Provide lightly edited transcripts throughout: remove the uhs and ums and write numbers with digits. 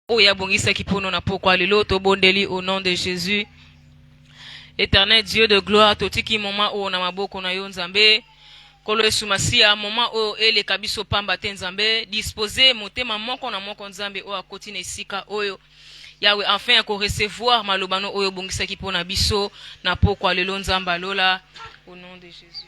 Oya bongisa kipono na pokwa lelo to bondeli au nom de Jésus. Éternel Dieu de gloire, totiki moma o na maboko na yo nzambe. Kolo esumasia moma o ele kabiso pamba te nzambe. Disposer motema moko na moko nzambe o akoti na esika oyo. Yawe enfin ko recevoir malobano oyo bongisa kipona biso na pokwa lelo nzamba lola au nom de Jésus.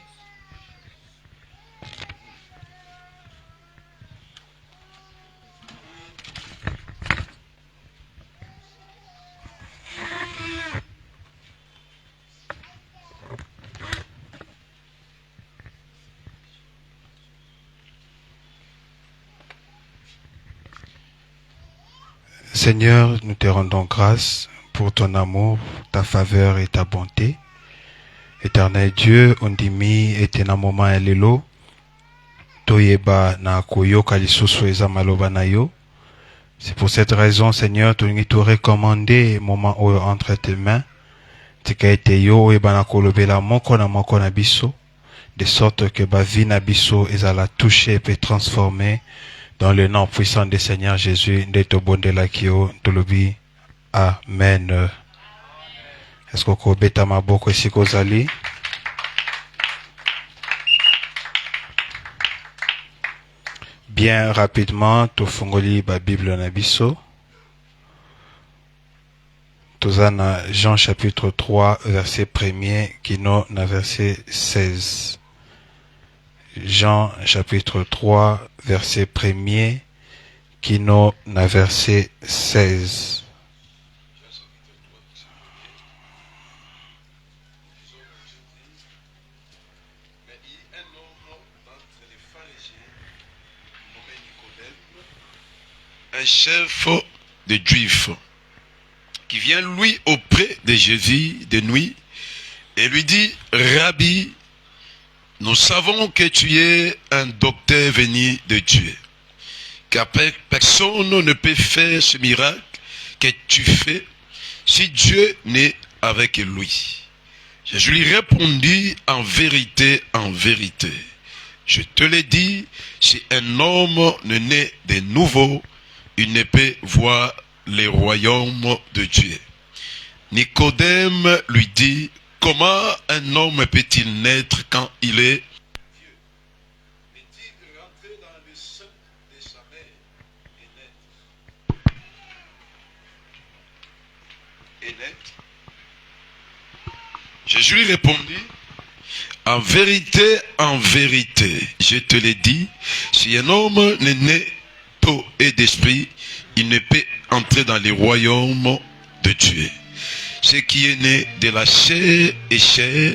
Seigneur, nous te rendons grâce pour ton amour, ta faveur et ta bonté. Éternel Dieu, ondimi etena moma elelo, toyeba na koyoka lisusu eza maloba na yo. C'est pour cette raison, Seigneur, tu te recommandé moment oyo entre tes mains. Tika ete yo oyeba na kolobela moko na biso, de sorte que ba vie na biso ezala touché et transformé. Dans le nom puissant du Seigneur Jésus, ndeto bondela kio tolobi. Amen. Est-ce que beta maboko esiko zali? Bien rapidement, tofungoli ba Bible na biso. Tozana Jean chapitre 3 verset 1er kino na verset 16. Jean chapitre 3 verset 1er kino na verset 16. Un chef de Juifs qui vient lui auprès de Jésus de nuit et lui dit: Rabbi, nous savons que tu es un docteur venu de Dieu, car personne ne peut faire ce miracle que tu fais si Dieu n'est avec lui. Jésus lui répondit: en vérité, je te le dis, si un homme ne naît de nouveau, il ne peut voir le royaume de Dieu. Nicodème lui dit: comment un homme peut-il naître quand il est vieux? Peut-il rentrer dans le sein de sa mère et naître? Jésus lui répondit: en vérité, je te le dis, si un homme n'est né d'eau et d'esprit, il ne peut entrer dans le royaume de Dieu. Ce qui est né de la chair est chair,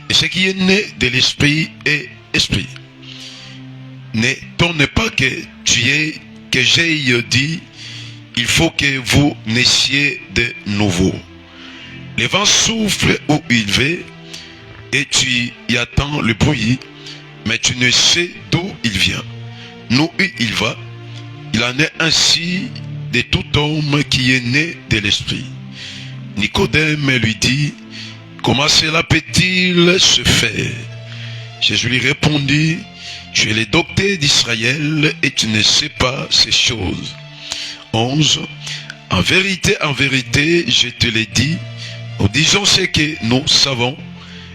et ce qui est né de l'esprit est esprit. N'étonne pas que j'aie dit, il faut que vous naissiez de nouveau. Le vent souffle où il va, et tu y attends le bruit, mais tu ne sais d'où il vient, ni où il va. Il en est ainsi de tout homme qui est né de l'esprit. Nicodème lui dit: comment cela peut-il se faire? Jésus lui répondit: tu es le docteur d'Israël et tu ne sais pas ces choses. 11. En vérité, je te le dis, nous disons ce que nous savons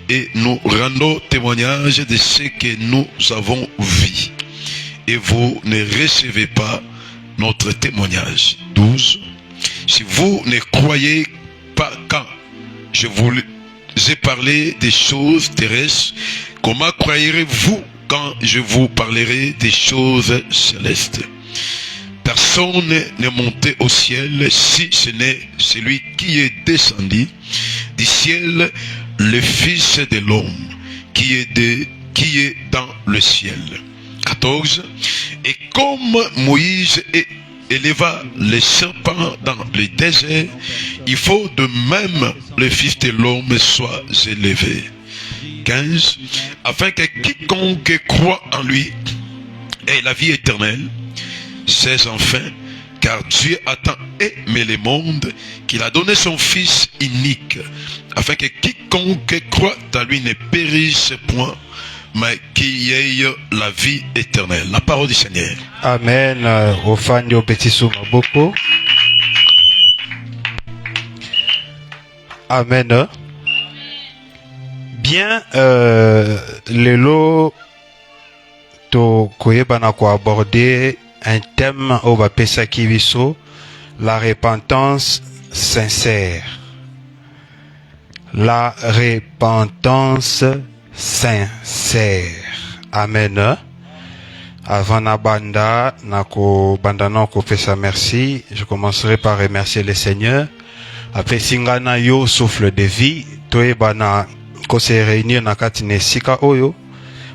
et nous rendons témoignage de ce que nous avons vu. Et vous ne recevez pas notre témoignage. 12. Si vous ne croyez pas quand je vous ai parlé des choses terrestres, comment croirez-vous quand je vous parlerai des choses célestes? Personne n'est monté au ciel si ce n'est celui qui est descendu du ciel, le Fils de l'homme qui est dans le ciel. 14. Et comme Moïse éleva le serpent dans le désert, il faut de même le Fils de l'homme soit élevé. 15. Afin que quiconque croit en lui ait la vie éternelle. 16. Enfin, car Dieu a tant aimé le monde qu'il a donné son Fils unique, afin que quiconque croit en lui ne périsse point, mais qui ait la vie éternelle. La parole du Seigneur. Amen. Ofandi opetisu maboko. Amen. Bien, lelo to koyeba ko aborder un thème au bapesa kibiso, la repentance sincère. La repentance sincère. Amen. Avant Nabanda, Nako Bandana ko pesa merci, je commencerai par remercier le Seigneur. Après Singana yo souffle de vie, toyeba ko se réunir na kati nesika oyo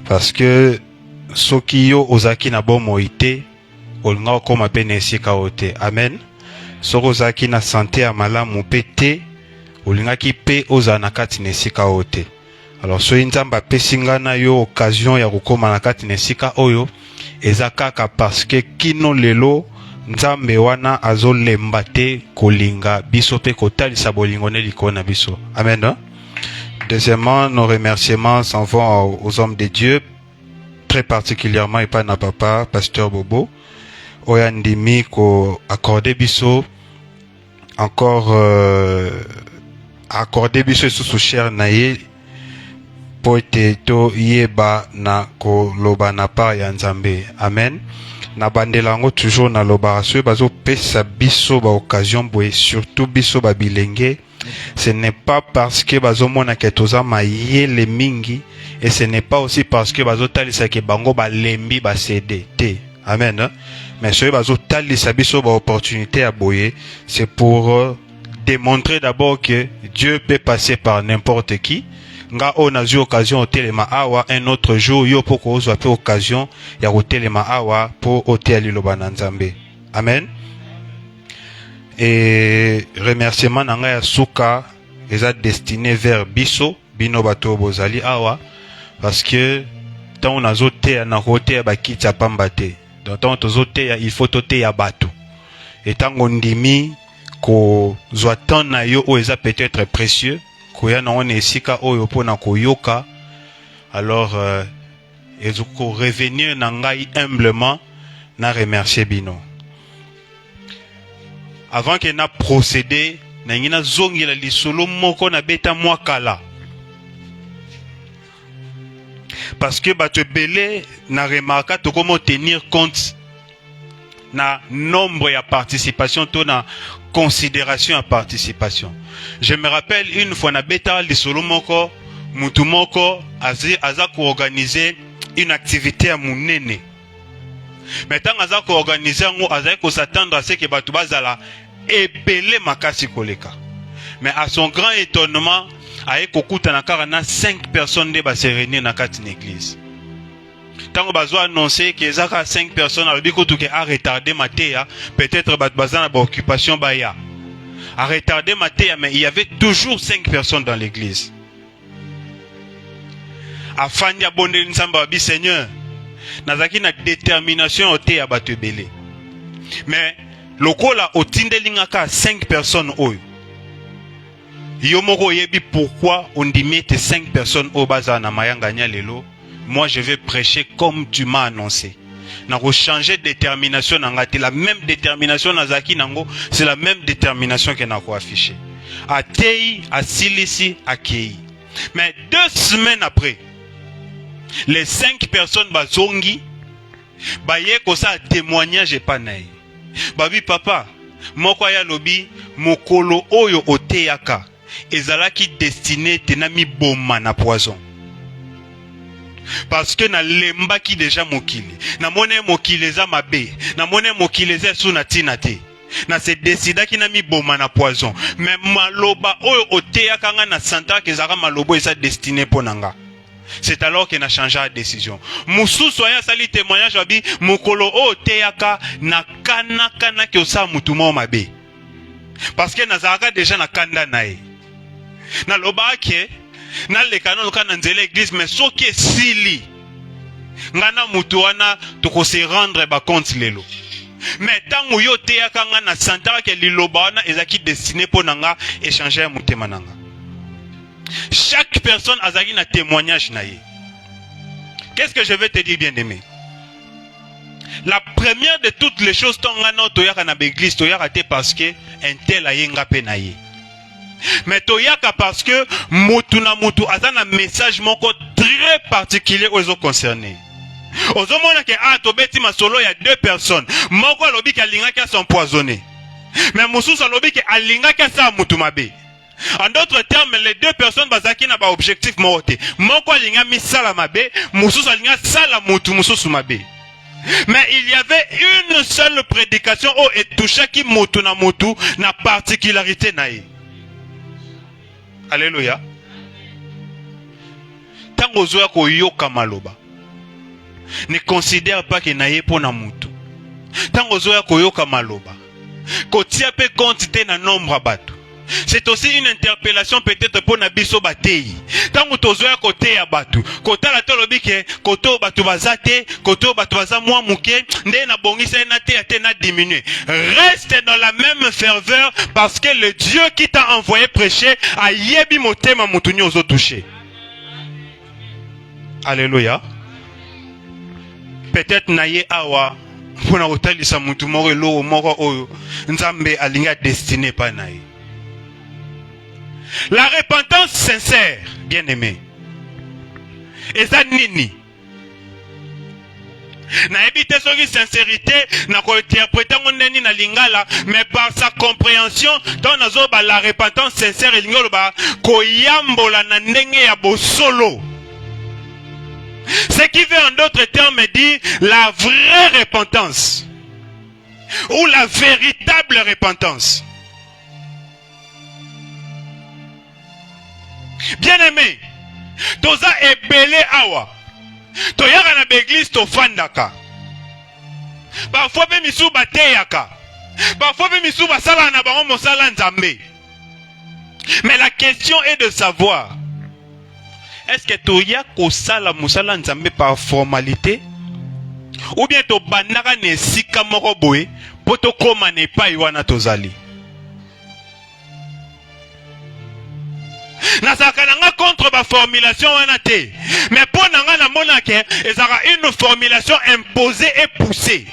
parce que soki yo ozaki na bomo ite olinga okoma pe nesika ote. Amen. Soko ozaki na santé ya malamu pe te olingaki pe oza na kati nesika ote. Alors soki nzambe apesi nga na yo occasion ya kokoma na kati nesika oyo eza kaka parce que kino lelo nzambe wana azolemba te kolinga biso pe kotalisa bolingo ne likolo na biso. Amen. Deuxièmement, nos remerciements s'en vont aux hommes de Dieu, très particulièrement et pas na papa, pasteur Bobo, oyandimi ko accordé biso encore accordé biso sous cher naye poete to yeba na ko loba na pa ya nzambe. Amen. Na bandelango toujours na loba so bazo pesa biso ba occasion boye surtout biso ba bilenge. Ce n'est pas parce que bazo mona ke toza mayele mingi et ce n'est pas aussi parce que bazo talisa ke bango ba lembi ba cédé te. Amen. Mais ce bazo talisa biso ba opportunité à boye, c'est pour démontrer d'abord que Dieu peut passer par n'importe qui. Nga on a eu occasion au téléma awa un autre jour yo poko ozo ape occasion ya au téléma awa pour hôtel Lobana Nzambe. Amen. Et remerciement nanga ya suka eza destiné vers biso bino bato bozali awa parce que tant on a zoté na côté ba kitcha pambate. Donc tant on zoté il faut toté ya bato. Et tant on ndimi ko zoatan na yo o eza peut-être précieux. Koya na on esika oyo pona koyoka. Alors ezoko revenir na ngai humblement na remercier bino. Avant que na procédé na ngina zongi la lisolo moko na beta mwa kala. Parce que bato belé na remarka to comment tenir compte na nombre ya participation to na considération à participation. Je me rappelle une fois na beta lisolo moko mutu moko aza ko organiser une activité à munene. Maintenant aza ko organiser ngo aza ko s'attendre à ce que bato bazala epele makasi koleka. Mais à son grand étonnement aye kokuta na kara na 5 personnes de ba se réunir na kati l'église. Tango bazo annoncer que ezaka 5 personnes a biko tuke a retardé matéa, peut-être bato bazana ba occupation baya. A retardé matéa mais il y avait toujours 5 personnes dans l'église. Afin ya bonde nsamba bi Seigneur. Nazaki na détermination ote ya bato belé. Mais lokola otindelingaka 5 personnes oyo. Yomoko yebi pourquoi on dit mette 5 personnes au baza na mayanganya lelo. Moi je vais prêcher comme tu m'as annoncé. Nako changer détermination nangati la même détermination nazaki nango, c'est la même détermination que nako affiché. Atei, asilisi, akei. Mais 2 semaines après, les 5 personnes bazongi baye ko sa témoignage pas naï. Babi papa, moko ya lobi mokolo oyo oteyaka ezalaki destiné tenami boma na poison. Parce que na lemba ki déjà mokili. Na mone mokili eza mabe, na mone mokili eza suna tinate. Na se décida ki na mi boma na poison. Mais maloba oyo oteyaka nga na santa ke zaka malobo eza destiné ponanga. C'est alors qu'il a changé la décision. Moussou soya sali témoignage wabi mokolo o teyaka na kana ki osa mutumo mabe. Parce que nazaka déjà na kanda nae. Na loba ke na le kanon ka na nzela église mais soki sili. Ngana mutu wana toko se rendre ba compte lelo. Mais tango yo teyaka nga na santa ke liloba wana ezaki destiné ponanga échanger mutema nanga. Chaque personne a un témoignage naïe. Qu'est-ce que je vais te dire, bien-aimé? La première de toutes les choses, ton gano toyaka na l'église toyaka te parce que un tel a yenga pe naïe. Mais toyaka parce que mutu na mutu aza na message moko très particulier aux concernés. Ozomona ke tobeti masolo ya deux personnes. Moko alobi ke alingaki s'empoisonner. Mais mususu alobi ke alingaki sa mutu mabe. En d'autres termes, les deux personnes bazaki na ba objectif moko. Moko alinga misala mabe, mususu alinga sala mutu mususu mabe. Mais il y avait une seule prédication où et toucha qui mutu na particularité nae. Alléluia. Tango zoya ko yoka maloba. Ne considère pas que naye pona mutu. Tango zoya ko yoka maloba. Ko tia pe quantité na nombre bato. C'est aussi une interpellation peut-être pour Nabiso Batei. Tant que tu as côté à Batu, côté la tolobike, côté Batu Bazate, côté Batu Baza moi mouké, n'est na bongi c'est na te na diminué. Reste dans la même ferveur parce que le Dieu qui t'a envoyé prêcher a yebi motema mutuni ozo touché. Alléluia. Peut-être naye awa pour na otalisa mutu moko lo moko oyo nzambe alinga destiné pa naye. La repentance sincère, bien-aimé. Et ça nini. Na ebite soki sincérité, na ko interpréter ngondeni na lingala, mais par sa compréhension, dans nazo ba la repentance sincère et lingolo ba ko yambola na ndenge ya bosolo. Ce qui veut en d'autres termes dire la vraie repentance ou la véritable repentance. Bien-aimé, toza ebele awa. Toyaka na l'église to fandaka. Parfois pe misu bateyaka. Parfois pe misu basala na bango mosala nzambe. Mais la question est de savoir, est-ce que toya ko sala mosala nzambe par formalité ou bien to bandaka ne sika moko boye poto koma ne pa wana tozali. Nasaka nanga contre ma formulation wanate. Mais pour nanga na monake, ezara une formulation imposée et poussée.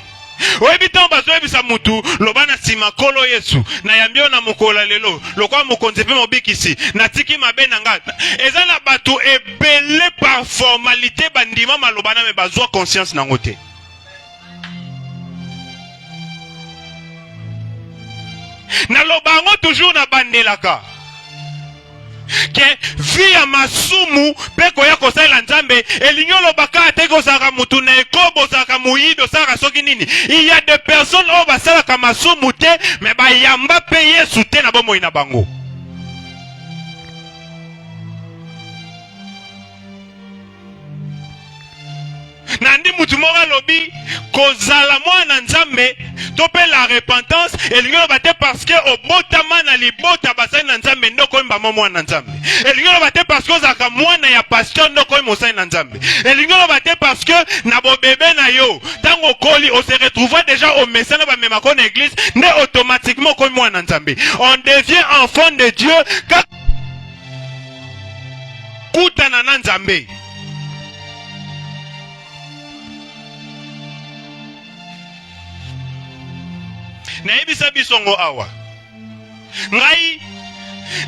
Oebiton bazo ebisa mutu lobana sima kolo Yesu na yambio na mukola lelo lokwa mukonzi pe mobikisi na tiki mabe nanga ezana batu ebele par formalité bandima malobana me bazwa conscience nangote. Na lobango toujours na bandelaka que via masumu peko ya kosala nzambe elinyolo baka teko saka mutu na ekobo saka muido saka soki nini. Il y a des personnes au basala ka masumu te mais ba yamba pe Yesu te na bomo ina bango. Nandi mutu mora lobi kozala mwana nzambe tope la repentance elingo bate parce que obotama na libota basai na nzambe ndoko mba mwana nzambe elingo bate parce que zaka mwana ya pasteur ndoko mosai na nzambe elingo bate parce que na bo bébé na yo tango koli on se retrouve déjà au message ba mema ko na église ne automatiquement ko mwana nzambe on devient enfant de Dieu quand kutana na nzambe. Na ebisa bisongo awa ngai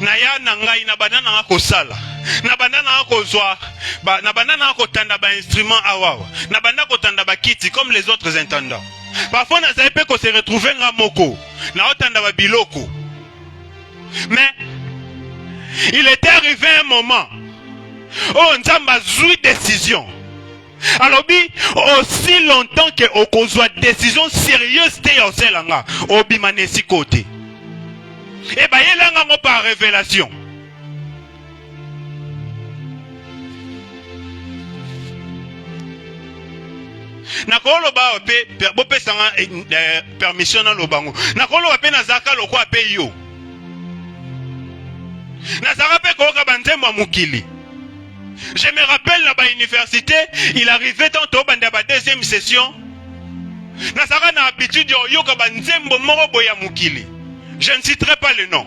na ya na ngai na banana nga kosala na banana nga kozwa na banana nga kotanda ba instrument awa na banana kotanda ba kiti comme les autres intendants. Parfois na zape ko se retrouver nga moko na otanda ba biloko. Mais il était arrivé un moment où nzamba zui décision. Alors, aussi longtemps que on soit décision sérieuse, t'es au selanga, au bimanesi côté. Et bah, il y a par révélation. Nakolo ba ope, bope sanga permission na lobango. Nakolo ope na zaka loko ape yo. Na zaka pe koka banzemba mukili. Je me rappelle là-bas à l'université, il arrivait tantôt dans la deuxième session. Nasara na habitude de yoka banzembo moro boya mukili. Je ne citerai pas le nom.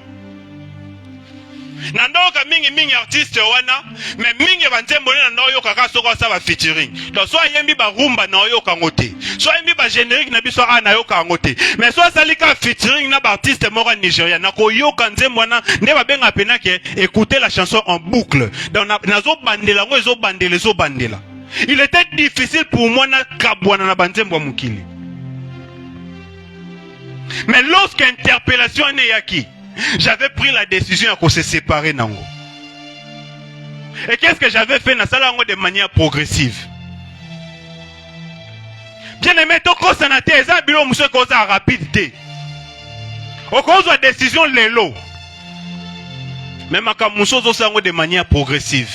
Nandoka mingi artiste wana, mais mingi banzembo na noyo kaka soko sa ba featuring. Donc soit yembi ba rumba na yo kangote. Soit yembi ba générique na biso na yo kangote. Mais soit salika featuring na ba artiste mora Nigeria na ko yo kanzembo wana ne ba benga pena ke écouter la chanson en boucle. Donc nazo bandela ngo zo bandela. Il était difficile pour moi na kabwana na banzembo mukili. Mais lorsque interpellation est yaki, j'avais pris la décision à se séparer nango. Et qu'est-ce que j'avais fait dans ça de manière progressive? Bien aimé, to ko sanate eza bilo monsieur ko za rapidité. Au cause de décision lelo. Même à kamuso zo sango de manière progressive.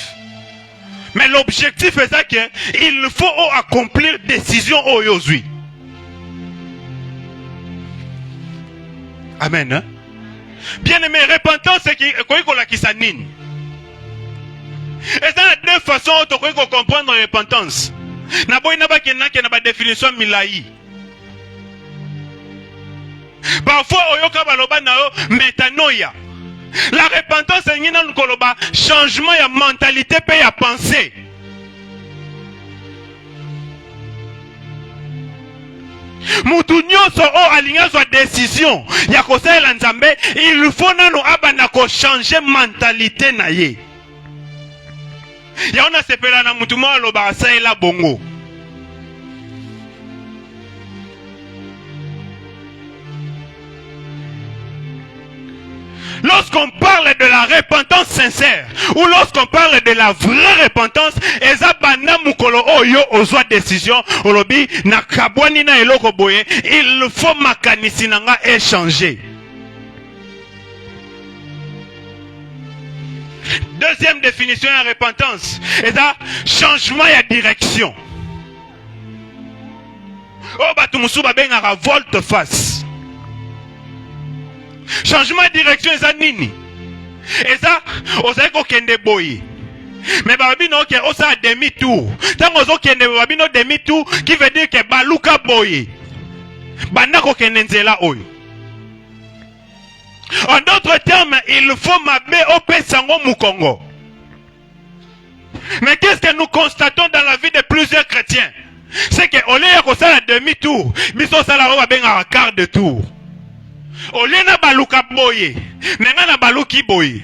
Mais l'objectif est ça que il faut accomplir décision aujourd'hui. Amen. Hein? Bien aimé, repentance, c'est qui s'anime. Et ça, il y a deux façons de comprendre la repentance. Il y a une définition milaï. Parfois, il y a métanoïa. La repentance, c'est un changement de mentalité et de pensée. Mutu nyonso o alinga sa décision ya kosala nzambe, il faut nano abana ko changer mentalité na ye. Ya ona sepela na mutu mo aloba asala bongo. Lorsqu'on parle de la repentance sincère, ou lorsqu'on parle de la vraie repentance, il faut makanisinanga échanger. Deuxième définition de la repentance, c'est ça, changement de direction. Oh, batumusu babengaka volte-face. Changement de direction, c'est nini. Et ça, on sait qu'on kende boy. Mais babino que on sa demi-tour. Tant on kende babino demi-tour, qui veut dire que baluka boy. Banda ko kende nzela oyo. En d'autres termes, il faut m'abbé au pesango mukongo. Mais qu'est-ce que nous constatons dans la vie de plusieurs chrétiens? C'est que au lieu de faire demi-tour, biso sala va bien un quart de tour. Au lieu de baluka boye, maintenant baluki boye.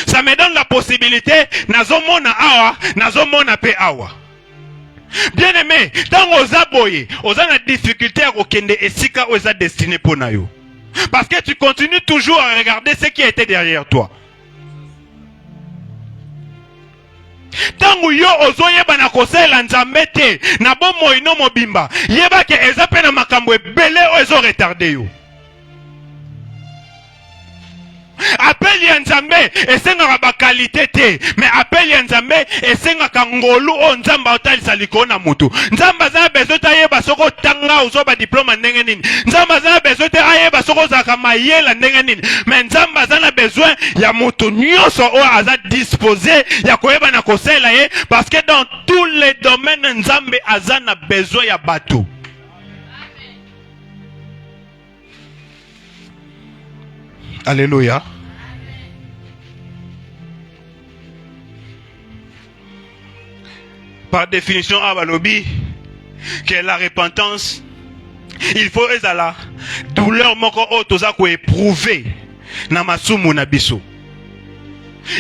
Ça me donne la possibilité, nazomona awa, nazomona pe awa. Bien aimé, dans oza boye, oza na difficulté à okende esika oza destiné pour nayo. Parce que tu continues toujours à regarder ce qui était derrière toi. Tangu yo ozoyeba na kosela nzambe te na bomo ino mobimba yeba ke ezape na makambo ebele ozo retarder yo. Appel ya nzambe esenga ba qualité te, mais appel ya nzambe esenga kangolu o nzamba otalisa likona mutu. Nzamba za bezo ta yeba soko tanga uzo ba diplôme ndenge nini. Nzamba za bezo te ayeba soko za kama yela ndenge nini. Mais nzamba za na besoin ya mutu nyonso o aza disposé ya koyeba na kosela ye, parce que dans tous les domaines nzambe aza na besoin ya bato. Alléluia. Par définition, Abalobi, que la repentance, il faut être la douleur moko otoza ko éprouver na masumu na biso.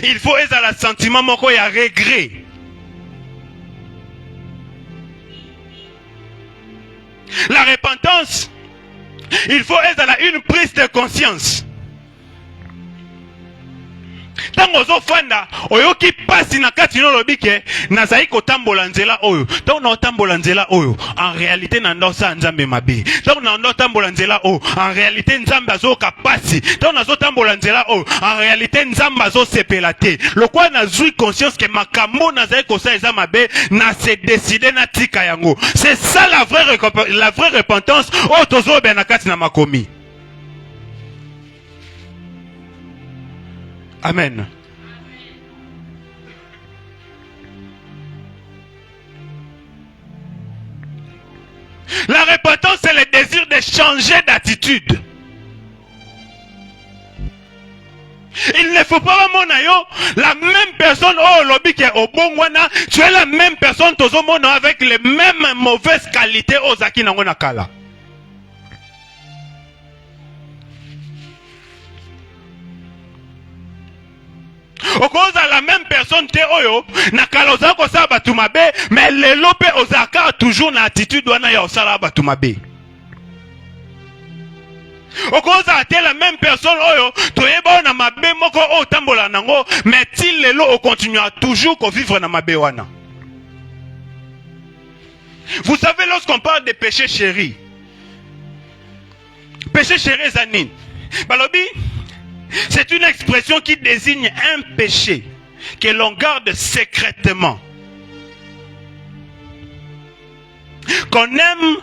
Il faut être la sentiment moko ya regret. La repentance, il faut être une prise de conscience. Tango zo fanda oyoki pasi na kati no lobike nazai kotambola nzela oyo tango na otambola nzela oyo en réalité na ndosa nzambe mabe tango na otambola nzela oyo en réalité nzambe azoka pasi tango na otambola nzela oyo en réalité nzambe azosepela te lokwa na zui conscience que makambo nazai kosa eza mabe na se décider na tika yango. C'est ça la vraie repentance oyo tozobe na kati na makomi. Amen. La repentance, c'est le désir de changer d'attitude. Il ne faut pas mona yo la même personne oh lobby qui est au bon wana, tu es la même personne tozo mona avec les mêmes mauvaises qualités aux zaki nango nakala. Okoza la même personne te oyo nakala oza ko sa batu mabe, mais lelo pe ozaka toujours na attitude wana ya osala batu mabe. Okoza te la même personne oyo toyeba na mabe moko o tambola nango, mais til lelo o continue à toujours ko vivre na mabe wana. Vous savez, lorsqu'on parle de péché chéri, péché chéri zanine balobi, c'est une expression qui désigne un péché que l'on garde secrètement, qu'on aime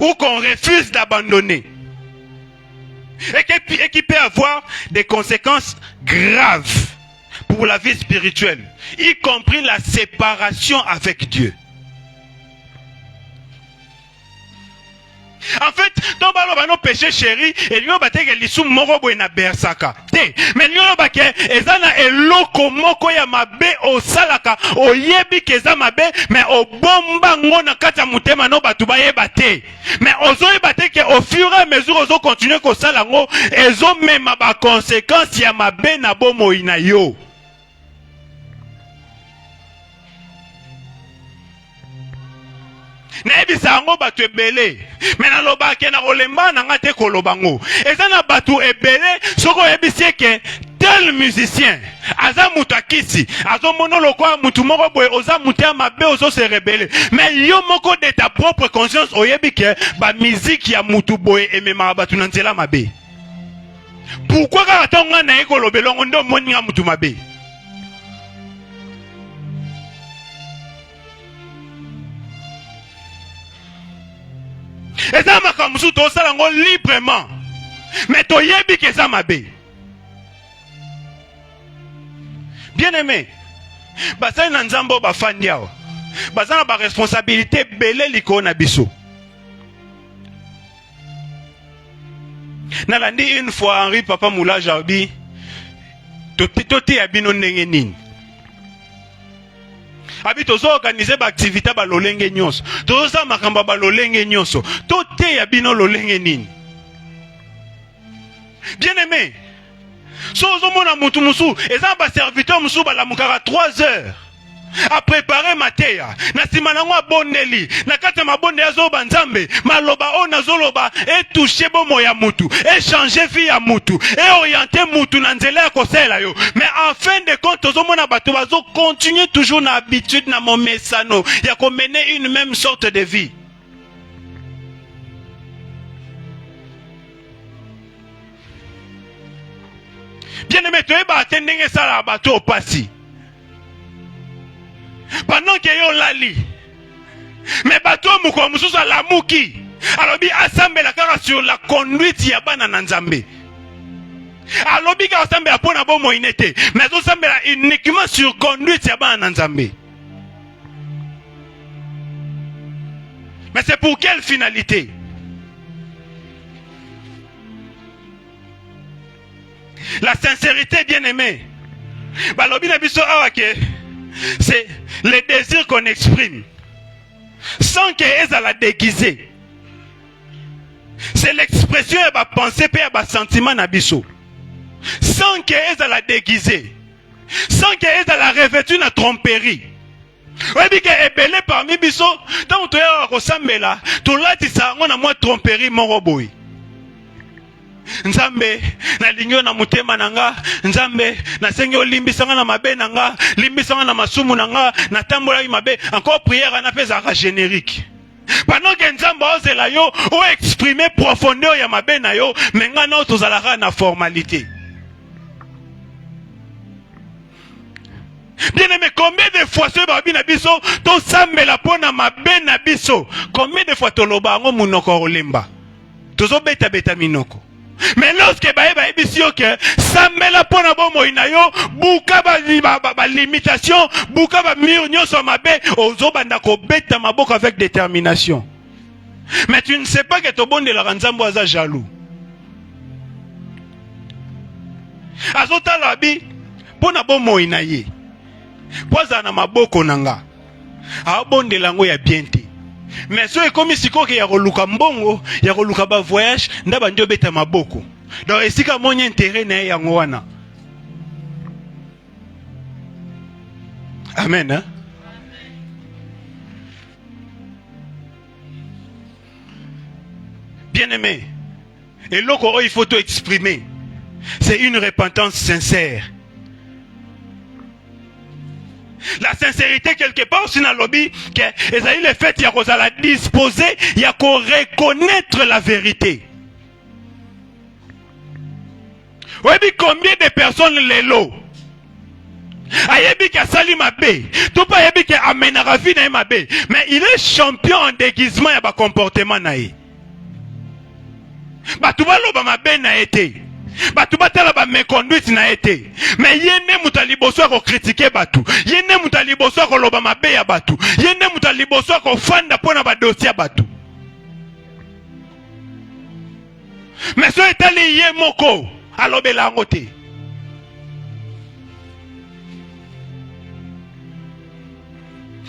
ou qu'on refuse d'abandonner, et qui peut avoir des conséquences graves pour la vie spirituelle, y compris la séparation avec Dieu. En fait, dans le péché chéri, et lui a dit que l'issue morobo na bersaka. Mais lui a dit que ezana eloko moko ya mabe o salaka o yebi que za mabe, mais o bomba ngona kata mutema no batu ba yeba te. Mais ozo yeba te que au fur et à mesure ozo continuer ko salango, ezo mema ba conséquence ya mabe na bomo ina yo. Nebisa yango batu ebele mais na loba ke na kolemba na nga te kolobango eza na batu ebele soko yebisi ke tel musicien aza mutu akisi azo mono lokwa mutu moko boye oza mutu ya mabe ozo se rebele, mais yo moko de ta propre conscience oyebi ke ba musique ya mutu boye emema batu na nzela mabe. Pourquoi kaka tonga na ekolobelongo ndo moni nga mutu mabe? Eza makamusu to salango librement, mais to yebi ke za mabe. Bien aimé, basai na nzambo ba fandi awa, basana ba responsabilité belé liko na biso. Nalandi une fois Henri Papa Moula Jarbi, toti abino ndenge nini. Abi tozo organiser ba activité ba lolenge nyonso. Tozo makamba ba lolenge nyonso. Tote ya bino lolenge nini. Bien aimé. So zo mona mutu musu, eza ba serviteur musu ba la mukara 3 heures. A préparer mateya. Na sima nango abondeli. Na kata mabonde ya zo banzambe. Maloba o na zoloba et toucher bomo ya mutu. Et changer vie ya mutu. Et orienter mutu na nzela ya kosela yo. Mais en fin de compte, tozo mona bato bazo continuer toujours na habitude na momesano. Ya ko mener une même sorte de vie. Bien aimé, tu es ba atendenge sala bato opasi. Pendant que yo lali, mais bateau mouko mususa la mouki, alobi assemble la kara sur la conduite ya bana nanzambe. Alobi ka assemble la pona bomo inete, mais assemble uniquement sur conduite ya bana nanzambe. Mais c'est pour quelle finalité? La sincérité, bien aimé. Balobi na biso awake. C'est le désir qu'on exprime sans qu'elle la déguiser. C'est l'expression de ma pensée et de ma sentiment nabiso. Sans qu'elle la déguiser. Sans qu'elle la revêtue na tromperie. Oui, bien que belé parmi biso, tant que tu es ressemblé là, tu l'as dit ça, on a moins tromperie mon robot. Nzambe na lingyo na mutema nanga, nzambe na sengi olimbisanga na mabe nanga, limbisanga na masumu nanga, na tambola yi mabe. Encore prière na pesa générique. Pendant que nzambe ozela yo o exprimer profondeur ya mabe na yo, menga na tozalaka na formalité. Bien aimé, combien de fois ce babi na biso to sambela pona mabe na biso? Combien de fois to loba ngo munoko olemba? Tozo beta beta minoko. Mais lorsque bae bisio que sambela pona bomo inayo buka ba limitation buka ba mur nyoso mabe ozo banda ko beta maboko avec détermination. Mais tu ne sais pas que to bonde la nzambo aza jaloux. azotala bi pona bomoi na ye poza na maboko nanga abondela ngo ya bien te mais so ekomi sikoke ya koluka mbongo ya koluka ba voyage ndaba ndio beta maboko donc esika monye intérêt na yango wana. Amen, hein? Bien-aimé, et l'autre, il faut tout exprimer. C'est une repentance sincère. La sincérité, quelque part, c'est dans le lobby, que le fait qu'il y a la disposer, il y a qu'on reconnaître la vérité. Vous voyez combien de personnes les lots? Ayebi ki asali mabe, tout pas ayebi ki amenara vie na mabe, mais il est champion en déguisement ya ba comportement na ye. Ba tuba lo ba mabe na été. Ba tuba tala ba méconduite na été. Mais yene mutali boso ko critiquer batu. Yene mutali boso ko loba mabe ya batu. Yene mutali boso ko fanda pona ba dossier batu. Mais so etali ye moko alobela ngote.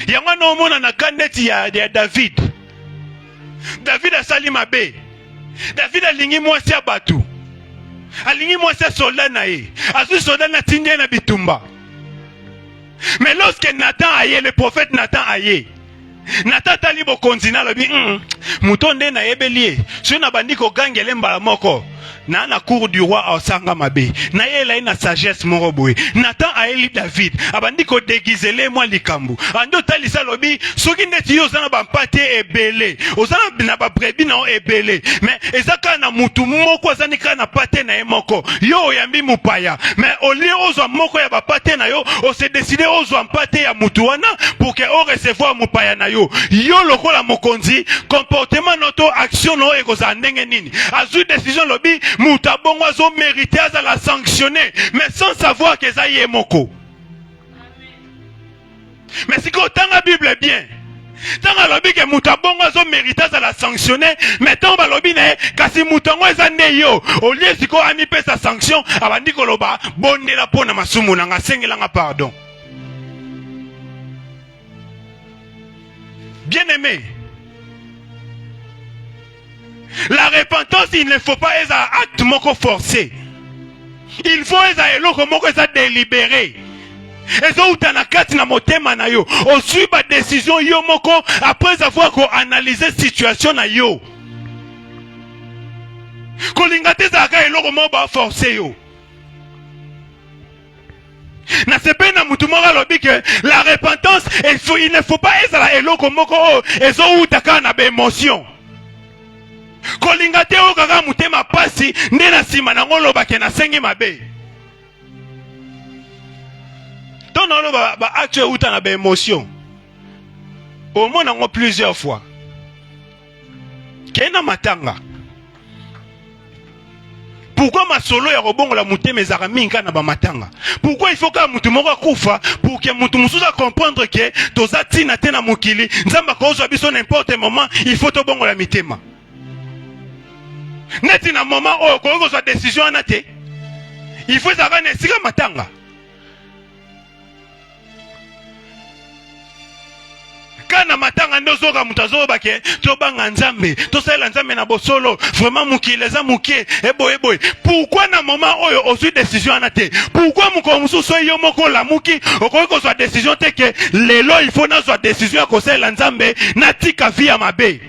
Yango na omona na kaneti ya David. David asali mabe. David alingi mwasi ya batu. Alingi mwasi ya soldat na ye. Asu soldat na tindie na bitumba. Mais lorsque Nathan aye, le prophète Nathan aye, Nathan tali bo konzina lobi mutonde na yebelie. So na bandi ko gangele mbala moko. Na cour du roi osanga mabe. Na ye la ina sagesse moko boye. Nathan aeli David. Abandi ko déguisele moi likambu. Ando talisa lobi soki ndeti yo zana ba mpate ebele. Ozana na ba brebi na ebele. Mais ezaka na mutu moko azani ka na pate na moko. Yo yambi mupaya. Mais au lieu ozwa moko ya ba pate na yo, o se décider ozwa mpate ya mutu wana pour que o recevoir mupaya na yo. Yo lokola mokonzi comportement noto action no ekoza ndenge nini. Azu décision lobi mutabongo azo mérité à la sanctionner mais sans savoir que ça y est moko. Mais si qu'on t'a la Bible bien, tant la lobby que mutabongo azo mérité à la sanctionner mais tant ba lobby ne kasi mutango ezande yo au lieu si ko ami pe sa sanction abandi ko loba bondela pona masumu na nga sengela nga pardon. Bien-aimé, la repentance, il ne faut pas être un acte moko forcé. Il faut être un eloko moko délibéré. Ezo utanakati na motema na yo. On suit ba décision yo moko après avoir analysé situation na yo. Kolingate zaka eloko moko ba forcé yo. Na sepe na mutu moko lobi que la repentance, il ne faut pas être un eloko moko ezo utaka na ba émotion. Kolingate o kaka mutema pasi nde na sima na ngolo bakena sengi mabe. Tono lo ba acte uta na ba émotion. Au moins nango plusieurs fois. Kena matanga. Pourquoi ma solo ya robongo la mutema ezaka minka na ba matanga? Pourquoi il faut que mutu moko kufa pour que mutu musuza comprendre que toza tina tena mukili nzamba ko zo biso n'importe moment il faut to bongo la mitema. Neti na moment oh ko zo décision anate. Il faut ça va nesika matanga. Kana matanga ndozo ka mutazo bake to banga nzambe to sala nzambe na bosolo vraiment mukileza mukie ebo pourquoi na moment oyo osu décision anate pourquoi mukomusu so yo moko la muki okoko so décision te que lelo il faut na so décision ko sala nzambe na tika via mabe.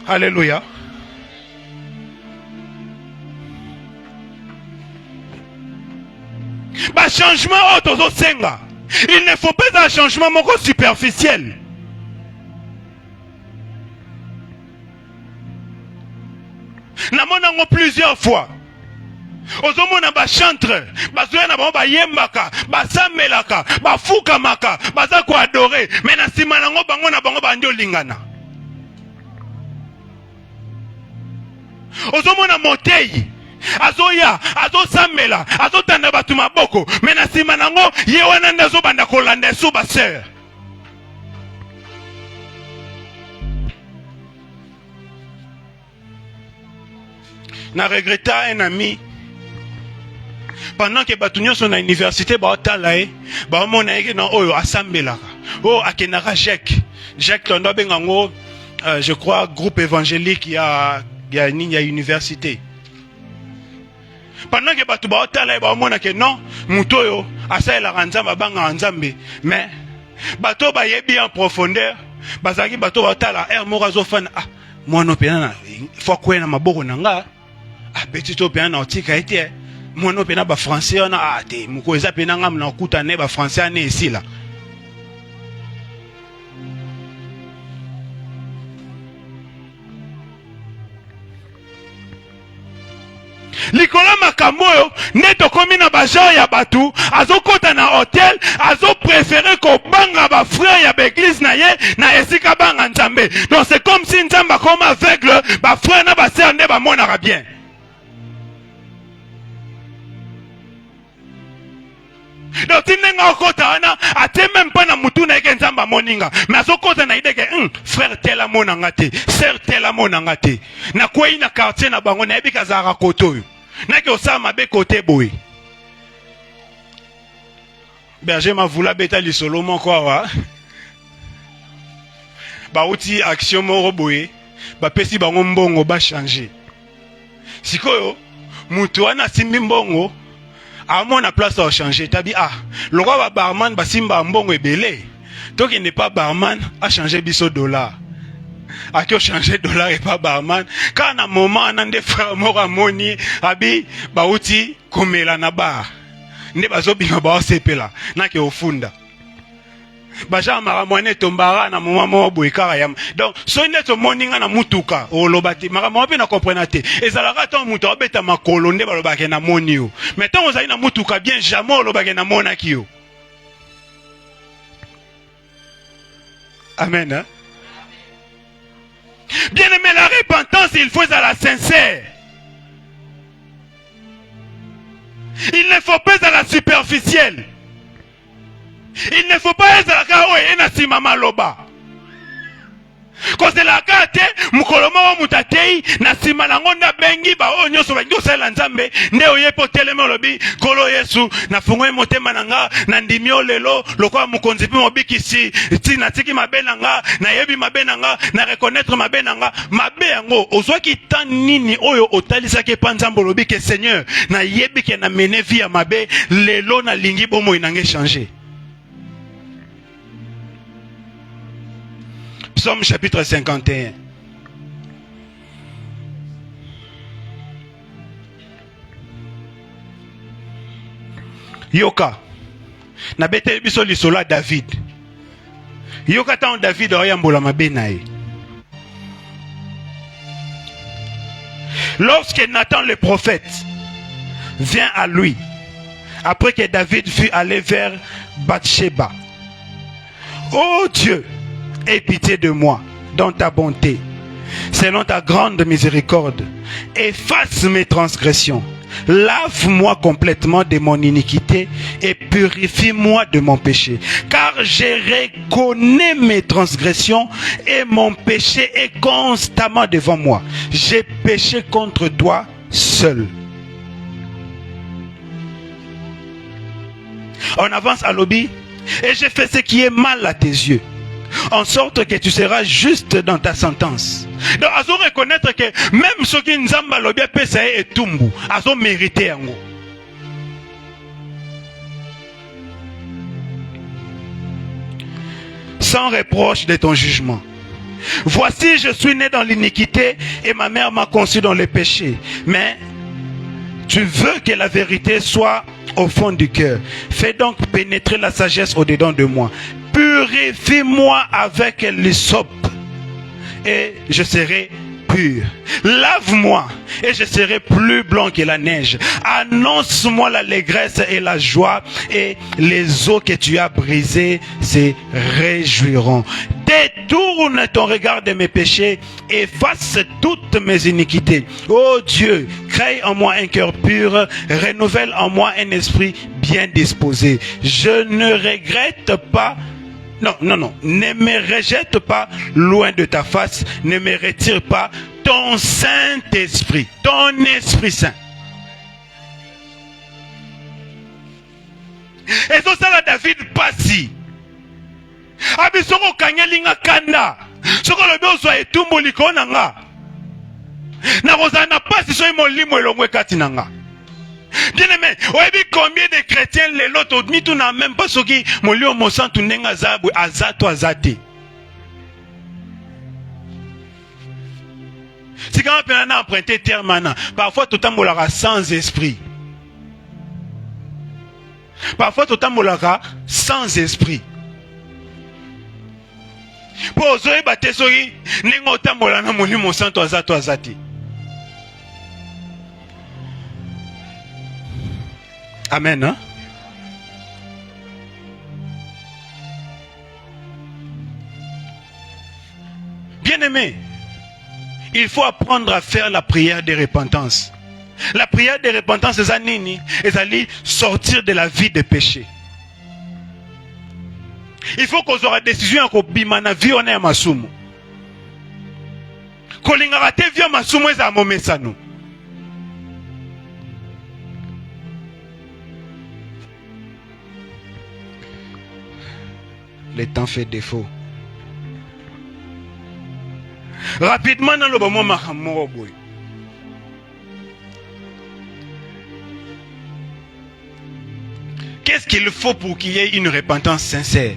Alléluia. Bah changement autozo senga. Il ne faut pas un changement moko superficiel. Namonango plusieurs fois. Ozomona ba chantre, ba zoena ba yembaka, ba samelaka, ba fukamaka, ba za ko adorer, mais na sima nango bango na bango ba ndio lingana. Ozomona motei azoya azosamela azotanda batu maboko mena sima nango ye wana ndazo banda kolanda su ba sœur. Na regretta un ami. Pendant que Batunion sont à l'université, Baotalae, Baomonae, non, oh, Assambela. Oh, Akenara Jacques. Jacques Tondo Bengango, je crois, groupe évangélique, il y a université. Pendant que Batu Baotalae, Baomonake, non, Moutoyo, Asa la Ranzamba, Banga Anzambe. Mais, Bato Bayebi en profondeur, Bazaki Bato Baotala, Morazofan, ah, moi non, Péana, faut quoi na Maboro Nanga, ah, petit Péana, Otika était. Moi non pena ba français on a te muko eza pena ngam na okuta ne ba français ane ici là. Likola makamoyo neto komi na ba genre ya batu azokota na hôtel azo préférer ko banga ba frère ya ba église na ye na esika banga nzambe. Donc c'est comme si nzamba comme aveugle ba frère na ba sœur ne ba monaka bien. Donc, tu n'es pas encore là, tu n'es même pas dans le monde qui est en moninga. Mais à ce côté, tu as dit frère tel a mon angate, sœur tel a mon angate. Na quoi il na quartier na bango na ebika zara koto. Na ki osama be côté boy. Berger m'a voulu beta li solo mon quoi wa. Ba outi action moro boy. Ba pesi bango mbongo ba changer. Sikoyo mutu wana simbi mbongo. À mon place à changer, tu as dit, ah, le roi barman, basimba mbongo ebele. Donc il n'est pas barman, a changé biso dollar. A qui a changé dollar et pas barman. Quand à un moment, on a des frères morts à moni, abi, baouti, comme la naba. Ne bazo bima bao sepela, na ki ofunda. Baja maramone tombara na moment mo boikara yam. Donc so net moninga na mutuka o lobati maramone pe na comprenate. Ezalaka ton mutu obeta makolo nde balobake na monio. Mais tant ozali na mutuka bien jamais lobake na monakio. Amen. Hein? Bien aimé, la repentance il faut à la sincère. Il ne faut pas à la superficielle. Il ne faut pas être à la simama loba. Quand c'est la carte, mukolomo mutatei na simalangonda bengi ba onyo so bango sala nzambe nde oyepo telemo lobi kolo Yesu na fungoe motema nanga na ndimio lelo lokwa mukonzi pe mobikisi tina tiki mabenanga na yebi mabenanga na reconnaître mabenanga mabe yango ozwaki tan nini oyo otalisa ke panzambo lobi ke Seigneur na yebi ke na mene vie ya mabe lelo na lingi bomo inange changer. Psaume chapitre 51. Yoka. Na bete biso lisola David. Yoka tan David oyambola mabenae. Lorsque Nathan le prophète vient à lui, après que David fut allé vers Bathsheba. Oh Dieu, aie pitié de moi dans ta bonté, selon ta grande miséricorde. Efface mes transgressions. Lave-moi complètement de mon iniquité et purifie-moi de mon péché. Car je reconnais mes transgressions et mon péché est constamment devant moi. J'ai péché contre toi seul. On avance à l'obéi et j'ai fait ce qui est mal à tes yeux, en sorte que tu seras juste dans ta sentence. Donc, à reconnaître que même ceux qui nous ont lobby et tumbu, à mérité en gros. Sans reproche de ton jugement. Voici, je suis né dans l'iniquité et ma mère m'a conçu dans le péché. Mais tu veux que la vérité soit au fond du cœur. Fais donc pénétrer la sagesse au-dedans de moi. Purifie-moi avec l'hysope et je serai pur. Lave-moi et je serai plus blanc que la neige. Annonce-moi l'allégresse et la joie et les eaux que tu as brisées se réjouiront. Détourne ton regard de mes péchés, efface toutes mes iniquités. Ô Dieu, crée en moi un cœur pur, renouvelle en moi un esprit bien disposé. Je ne regrette pas. Non, ne me rejette pas loin de ta face, ne me retire pas ton Saint-Esprit, ton Esprit Saint. Et ça, c'est la David passi. Abisoko kanyelinga kanda. Soko lobi oswa etumbu likona nga. Na rozana passi so molimo elongwe kati nanga. Bien aimé, oyebi combien de chrétiens les loto mitu na même pas soki molio mosantu nenga zabu azato azate. Si quand on a emprunté terme, parfois tout le monde sans esprit. Parfois tout le monde sans esprit. Pour oser battre soki nengo tambola na moni mosantu azato azati. Amen. Hein? Bien-aimé, il faut apprendre à faire la prière de repentance. La prière de repentance, c'est nini, c'est sortir de la vie de péché. Il faut qu'on aura décision qu'on bimana vie on est à masumu. Qu'on l'ingarte vie à masumu est à momesano. Le temps fait défaut. Rapidement dans le moment mahamoroboy. Qu'est-ce qu'il faut pour qu'il y ait une repentance sincère?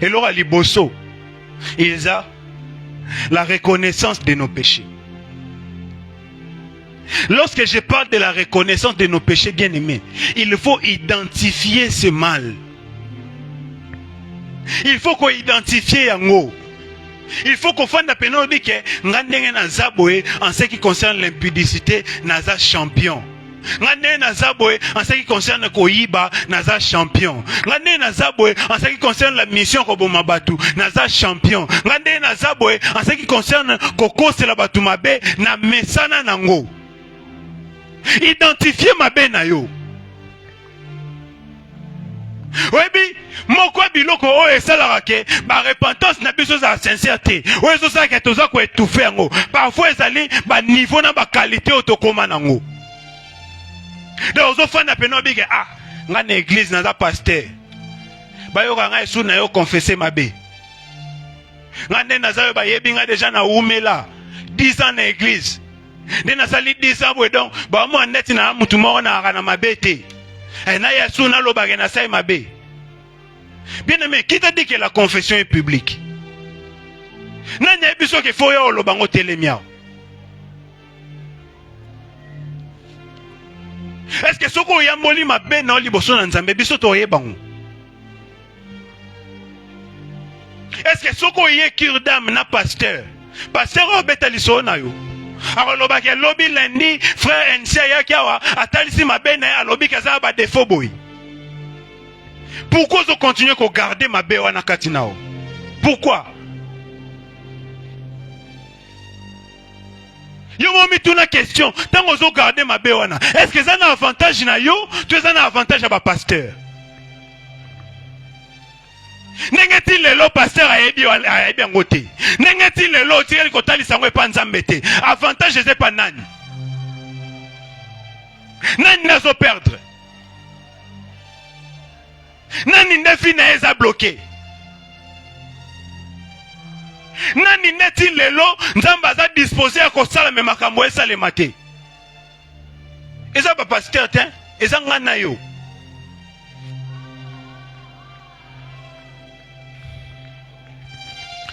Et Laura Liboso, il a la reconnaissance de nos péchés. Lorsque je parle de la reconnaissance de nos péchés bien-aimés, il faut identifier ce mal. Il faut qu'on identifie yango. Il faut qu'on fasse la peine en ce qui concerne l'impudicité, naza champion. En ce qui concerne Koyiba, naza champion. En ce qui concerne la mission Kobomabatu, naza champion. En ce qui concerne Koko Selabatumabe, na mesana nango. Identifiez ma be na yo. Webi, moko biloko o esalaka ke ba repentance na biso za sincérité. O ezosa ke toza ko étouffer yango. Parfois ezali ba niveau na ba qualité otokoma nango. Donc ozofana peno bige nga na église na za pasteur. Ba yo nga esu na yo confesser mabe. Nga nde na za yo ba yebi nga déjà na umela 10 ans na église. Nde na sali 10 ans donc ba mo neti na mutu mo na kana mabete. Na yesu na lo bagena sai mabe. Bien aimé, qui t'a dit que la confession est publique? Nanya biso ke faut yo lo bango telemia. Est-ce que soko ya moli mabe na liboso na nzambe biso to yebango? Est-ce que soko ye kirdam na pasteur? Pasteur obeta liso na yo. Alors lobaki lobby lundi frère Nsia yakiawa atalisi mabe na alobi kaza ba défaut boy. Pourquoi vous continuez à garder ma béwa na katinao? Pourquoi? Yo momi tuna question, tant que vous gardez ma béwa na, est-ce que ça a un avantage na yo? Tu as un avantage à ba pasteur? Nengeti lelo pasteur ayebi ngote. Nengeti lelo tiri kotali sangwe pa nzambete. Avantage c'est pas nani. Nani nazo perdre. Nani nefi na eza bloqué. Nani neti lelo nzamba za disposé à kosala me makambo esale mate. Eza ba pasteur ten, eza ngana yo.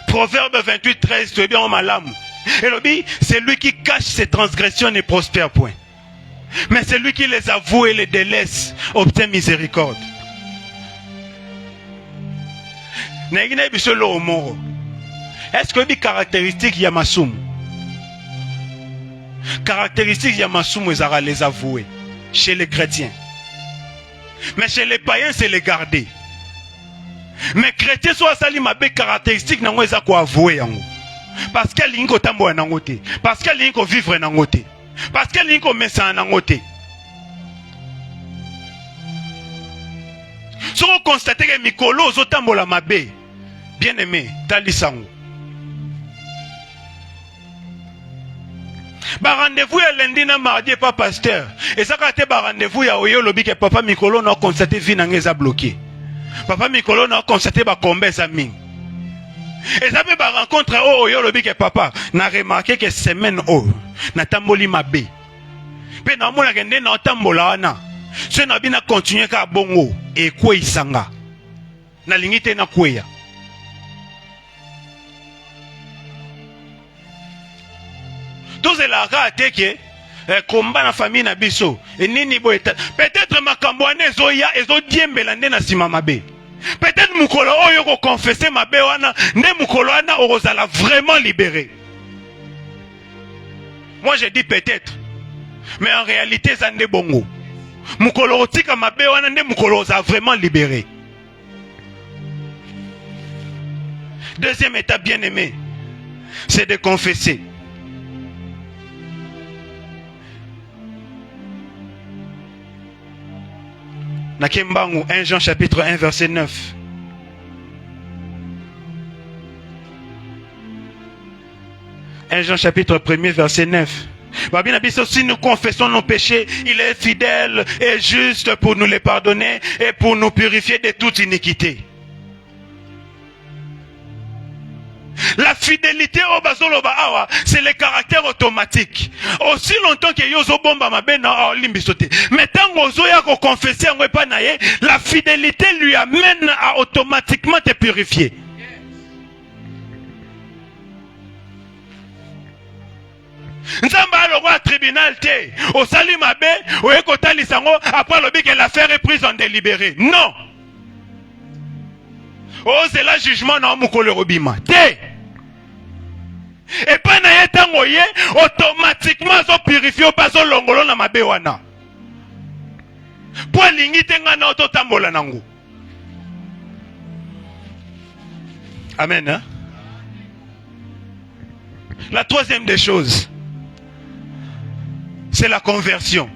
Proverbe 28, 13, tu es bien en malam. Et le dit, c'est lui qui cache ses transgressions ne prospère point. Mais c'est lui qui les avoue et les délaisse, obtient miséricorde. Est-ce que les caractéristiques Yamasum? Caractéristiques Yamasum, ils ont les avouer chez les chrétiens. Mais chez les païens, c'est les garder. Mais chrétien soit sali mabe caractéristique nango eza ko avouer yango. Parce qu'elle linko tambo nango te. Parce qu'elle linko vivre nango te. Parce qu'elle linko mesa nango te. Si on constate que mikolo zo tambo la mabe, bien aimé, talisango. Ba rendez-vous ya lundi na mardi pas pasteur. Et ça quand ba rendez-vous ya oyo lobi que papa Mikolo na constaté vie na ngeza bloqué. Papa Mikolo na constaté ba kombe za ming. Et ça peut ba rencontre oyo lobi que papa na remarqué que semaine na tamboli mabe. Pe na mona kende na tambola wana. Ce na bina continuer ka bongo e kwa isanga. Na lingite na kweya. Tous les rares que combat na famille na biso et nini boeta peut-être makamboane ezoya ezodiembela nde na sima mabe. Peut-être mukolo oyo ko confesser mabe wana nde mukolo wana ozala vraiment libéré. Moi je dis peut-être, mais en réalité ça nde bongo. Mukolo otika mabe wana nde mukolo oza vraiment libéré. Deuxième étape bien aimé, c'est de confesser. Nakembangu 1 Jean chapitre 1 verset 9. Jean chapitre 1 verset 9. Si nous confessons nos péchés, il est fidèle et juste pour nous les pardonner et pour nous purifier de toute iniquité. La fidélité au bazoloba awa, c'est le caractère automatique. Aussi longtemps que yozo bomba mabena limbisote. Mais tant que ya ko confesser en pas naye, la fidélité lui amène à automatiquement te purifier. Nzamba aloko tribunal te, au sali mabe, au ekotali sango, après le que l'affaire est prise en délibéré. Non. Oh, c'est la jugement na mukolo robima. Te. Et pas na yetango ye, automatiquement so purifié pas so longolo na mabe wana. Pour lingi tenga na ototambola nango. Amen. Hein? La troisième des choses, c'est la conversion.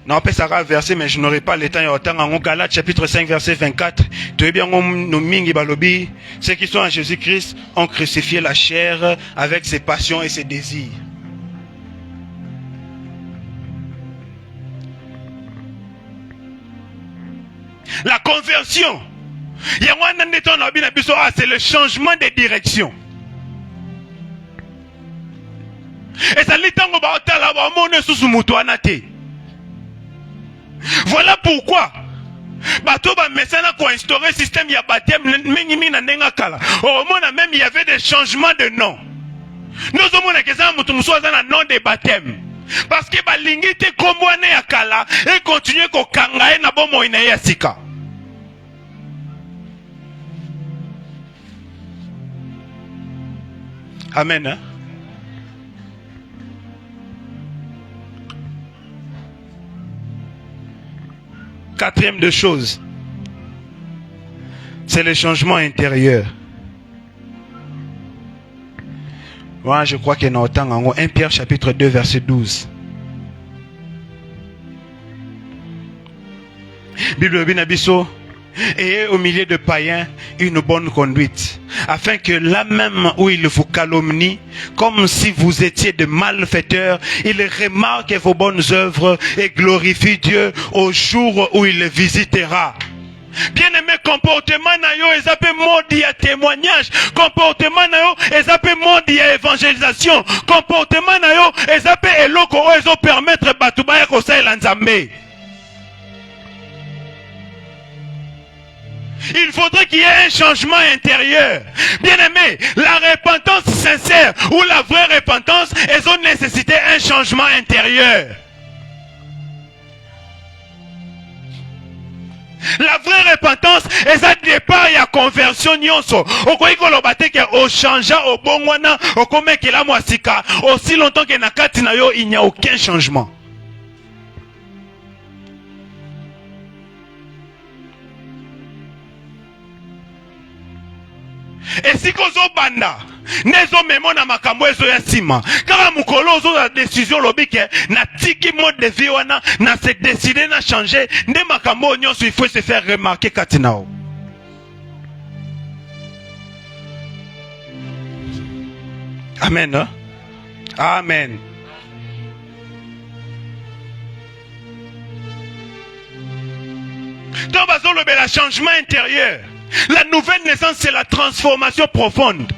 Non, pas ça va verser, mais je n'aurai pas le temps. En Galates chapitre 5 verset 24, tu es bien nous mingi balobi, ceux qui sont en Jésus-Christ ont crucifié la chair avec ses passions et ses désirs. La conversion, c'est le changement de direction. Et ça l'est tango ba otala ba mone susu mutu anate. Voilà pourquoi bato ba mesana ko instaurer système ya baptême mingi na nenga kala. Au monde même il y avait des changements de nom. Nous avons que ça mutu musoza na nom de baptême. Parce que ba lingite komwane ya kala et continuer ko kangae na bomo ina ya sika. Amen. Hein? Quatrième de choses, c'est le changement intérieur. Moi, je crois qu'il y a autant en 1 Pierre chapitre 2 verset 12. Bible Binabiso, ayez au milieu de païens une bonne conduite, afin que là même où il vous calomnie, comme si vous étiez de malfaiteurs, il remarque vos bonnes œuvres et glorifie Dieu au jour où il visitera. Bien-aimé, comportement na yo ezape modi ya témoignage, comportement na yo ezape modi ya évangélisation, comportement na yo ezape eloko o ezo permettre batu ba ya kosalela Nzambe. Il faudrait qu'il y ait un changement intérieur. Bien-aimé, la repentance sincère ou la vraie repentance, elles ont nécessité un changement intérieur. La vraie repentance, elles ont départ et la conversion nyonso. Au changea au bon wana, au comme que la moisika, aussi longtemps que nakati na yo, il n'y a aucun changement. Et si kozo banda nezo memo na makambo ezo ya sima kaka mukolo ozo la décision lobike na tiki mode de vie wana na se décider na changer nde makambo nyonso il faut se faire remarquer katinao. Amen. Hein? Amen. Donc, le changement intérieur. La nouvelle naissance, c'est la transformation profonde.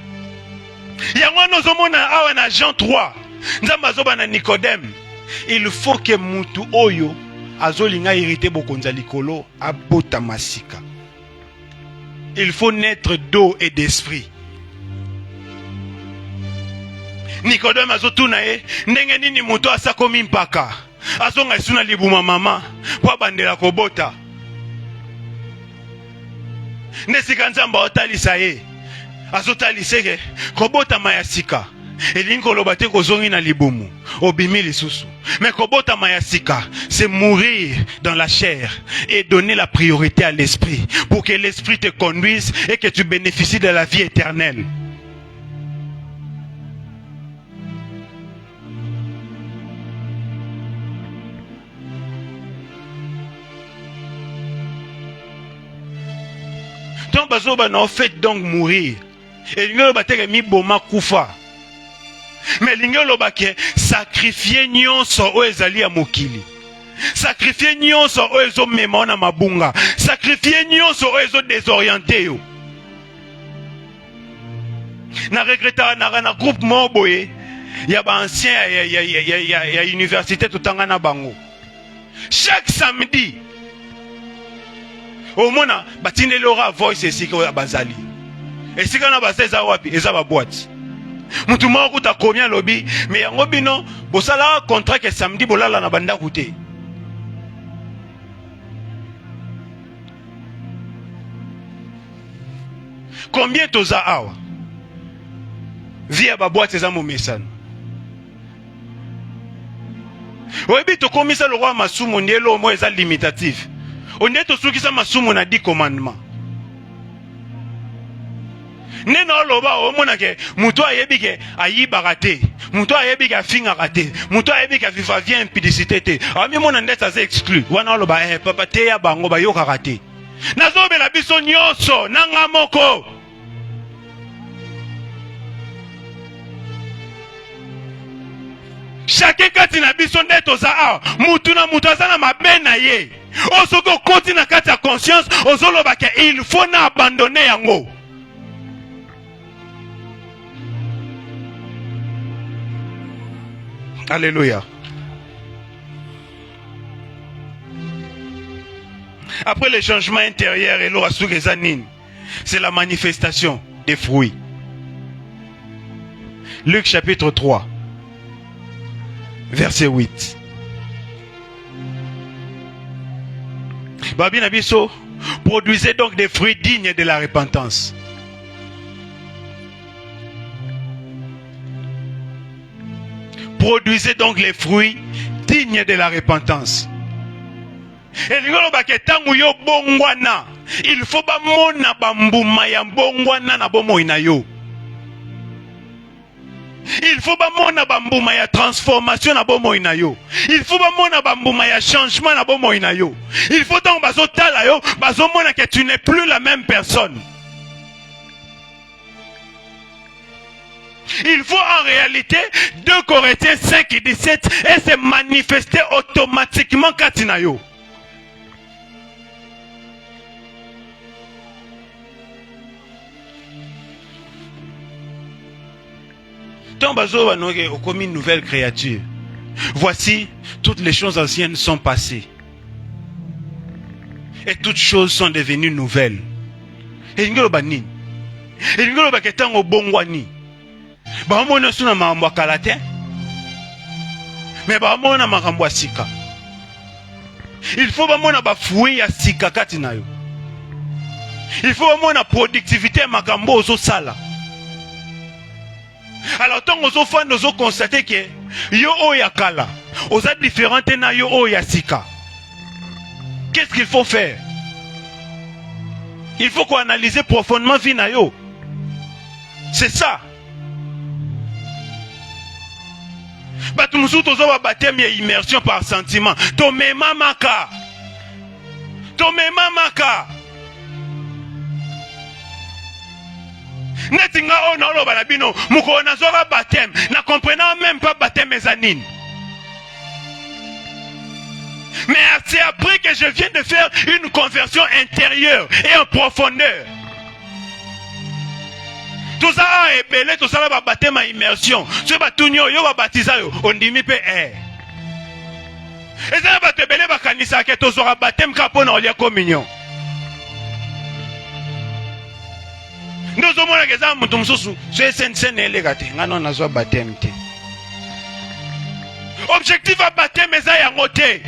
Il y a un Jean 3. Nicodème. Il faut que Moutou Oyo azolinga irrité bokonza likolo abota masika. Il faut naître d'eau et d'esprit. Nicodème azotuna ndenge nini muto asakomi mpaka. Azonga isuna libuma mama po bandela kobota. Nesika nzamba otalisa ye. Azotaliseke kobota mayasika. Elingo lobate kozongi na libumu obimi lisusu. Mais kobota mayasika, c'est mourir dans la chair et donner la priorité à l'esprit pour que l'esprit te conduise et que tu bénéficies de la vie éternelle. Donc bazoba na fait donc mourir. Elingo lobate mi boma kufa. Mais l'ingelo bake sacrifier nyonso o ezali ya mokili. Sacrifier nyonso o ezo mema na mabunga. Sacrifier nyonso o ezo désorienté yo. Na regretta na groupe moboye ya ba ancien ya université totanga na bango. Chaque samedi au mona batindeli ora voice esika ya bazali. Esika na bazeza wapi eza ba boîte. Mutu moko ta combien lobby mais yango bino bosala contrat que samedi bolala na banda koute. Combien toza awa via ba boîte za momesano. Oyebi to komisa le roi masumu ndelo mo eza limitatif. On est to sukisa masumu na 10 commandements. Nena loba omona ke muto ayebi ke ayibaka te, muto ayebi ke afingaka te, muto ayebi ke viva vie impudicité te. Ami mona ndeta za exclu. Wana loba papa te ya bango ba yokaka te. Nazobela biso nyonso nanga moko. Chacun kati na biso ndeto za a mutu na mutu azana mabe na ye. Osoko koti na kati ya conscience ozoloba ke il faut na abandonner yango. Alléluia. Après le changement intérieur et c'est la manifestation des fruits. Luc chapitre 3, verset 8. Babi Nabiso, produisez donc des fruits dignes de la repentance. Produisez donc les fruits dignes de la repentance. Et il faut pas mona bambuma ya mbongwana na bomo inayo. Il faut pas mona bambuma ya transformation na bomo inayo. Il faut pas mona bambuma ya changement na bomo inayo. Il faut donc bazotala yo bazomona que tu n'es plus la même personne. Il faut en réalité 2 Corinthiens 5 et 17 et se manifester automatiquement katinayo. Tant bazo banoke comme une nouvelle créature. Voici, toutes les choses anciennes sont passées. Et toutes choses sont devenues nouvelles. Et ngelo banini. Et ngelo baketango bongwani. Bamona suna makambo kalate. Mais bamona makambo sika. Il faut bamona ba fruit ya sika kati nayo. Il faut bamona productivité makambo zo sala. Alors tant ozo fan ozo constater que yo oya kala, oza différente na yo oya sika. Qu'est-ce qu'il faut faire? Il faut qu'on analyse profondément vie na yo. C'est ça. Batumusu tozo ba baptême ya immersion par sentiment. Tomema maka. Tomema maka. Neti Singa on olo balabino, muko nazora baptême, na comprenant même pas baptême mezanine. Mais c'est après que je viens de faire une conversion intérieure et en profondeur. Tout ça est belé, tout ça va baptême à immersion. Ce batunyo yo va baptiser on dit mi pe et ça va te belé bakanisa que tu auras baptême capon en lia communion. Nous sommes les gens mutum susu, c'est sensen elegate, ngano nazo baptême te. Objectif à baptême eza ya ngote.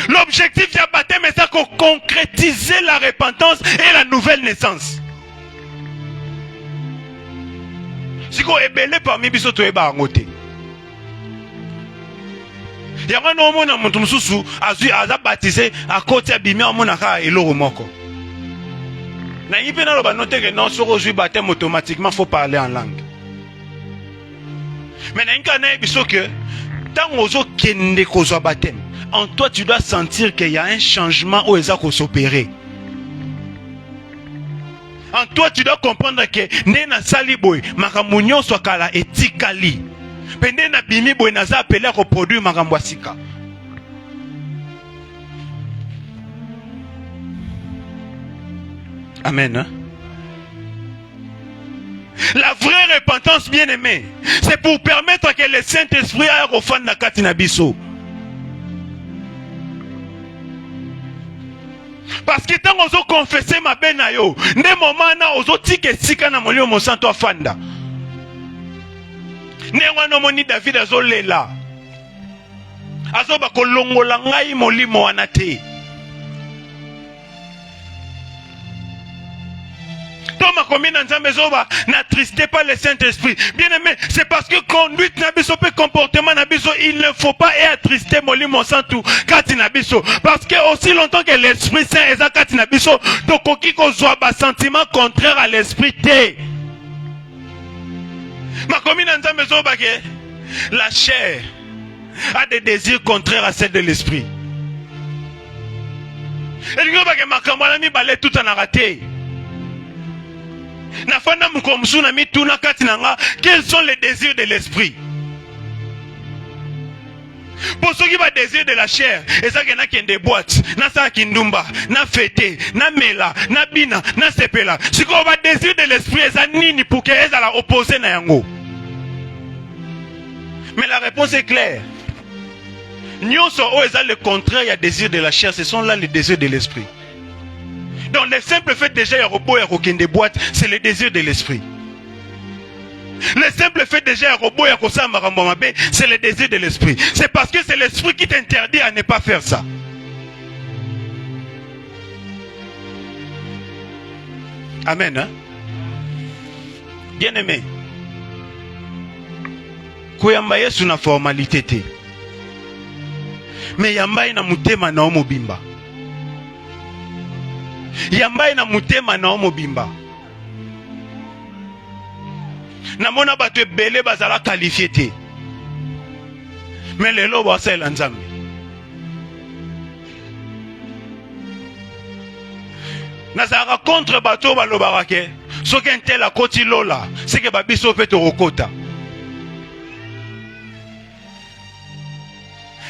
L'objectif du baptême est de concrétiser la repentance et la nouvelle naissance. Si vous êtes belé parmi biso to eba ngote. Yango no mona mutu mususu azui aza baptisé à côté abimi amona ka eloro moko. Na yipe na loba note que non soko zui baptême automatiquement faut parler en langue. Mais na inka na biso que tant ozo kende kozwa baptême. En toi, tu dois sentir qu'il y a un changement où il faut s'opérer. En toi, tu dois comprendre que Nena Saliboy, Makamunyo Swakala et Tikali. Pendena Bimi Boy Naza appelé à reproduire Makambwasika. Amen. Hein? La vraie repentance, bien-aimée, c'est pour permettre que le Saint-Esprit aille au fond de la Katinabiso. Parce que tant que vous confessez ma benayo, ne moment na ozo tike sika na molio mon santo afanda. Ne wana moni David azolela. Azoba kolongola ngai molimo anate. Thomas combien d'ensemble zoba n'attristez pas le Saint-Esprit. Bien aimé, c'est parce que conduite nabiso pe comportement nabiso, il ne faut pas attrister molimo santo kati nabiso. Parce que aussi longtemps que l'Esprit Saint est à kati nabiso, donc koki ko zoa ba sentiment contraire à l'Esprit te. Ma combien d'ensemble zoba que la chair a des désirs contraires à ceux de l'Esprit. Et du coup que ma camarade mi balait tout en raté. Quels sont les désirs de l'esprit? Pour ceux qui ont des désirs de la chair, et ça qui a des boîtes, na sa kindumba, na fêté, na mela, na bina, na sepela. Si on a des désirs de l'esprit, ça nini pour que ça la oppose na yango. Mais la réponse est claire. Nous sommes le contraire, il y a des désirs de la chair, ce sont là les désirs de l'esprit. Donc le simple fait déjà il y a robot et aucun des boîtes, c'est le désir de l'esprit. Le simple fait déjà il y a robot et c'est le désir de l'esprit. C'est parce que c'est l'esprit qui t'interdit à ne pas faire ça. Amen. Hein? Bien aimé. Kuyambaye sous une formalité. Mais yambaye na mutema na omobimba. Yambaye na mutema na omobimba. Namona bato ebele bazala qualifié te. Mais lelo basala nzambe. Nazara contre bato balobaka ke soki ntel akoti lola, c'est que babiso pe to rokota.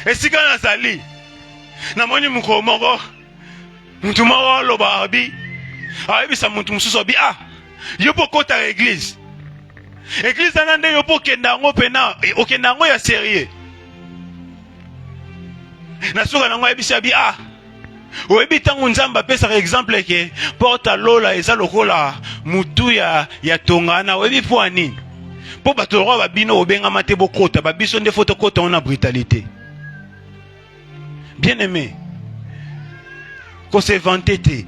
Esika nazali namoni mukomoko mutu moko loba abi ayebisa mutu mususu abi yo pokota l'église. Église anande yo pokenda ngo pena okenda ngo ya sérieux. Na soka nango ayebisa abi oyebi tango nzamba pesa exemple ke porta lola eza lokola mutu ya tongana oyebi po ani po bato ro babino obenga mate bokota babiso nde foto kota ona brutalité. Bien aimé, qu'on se vanté.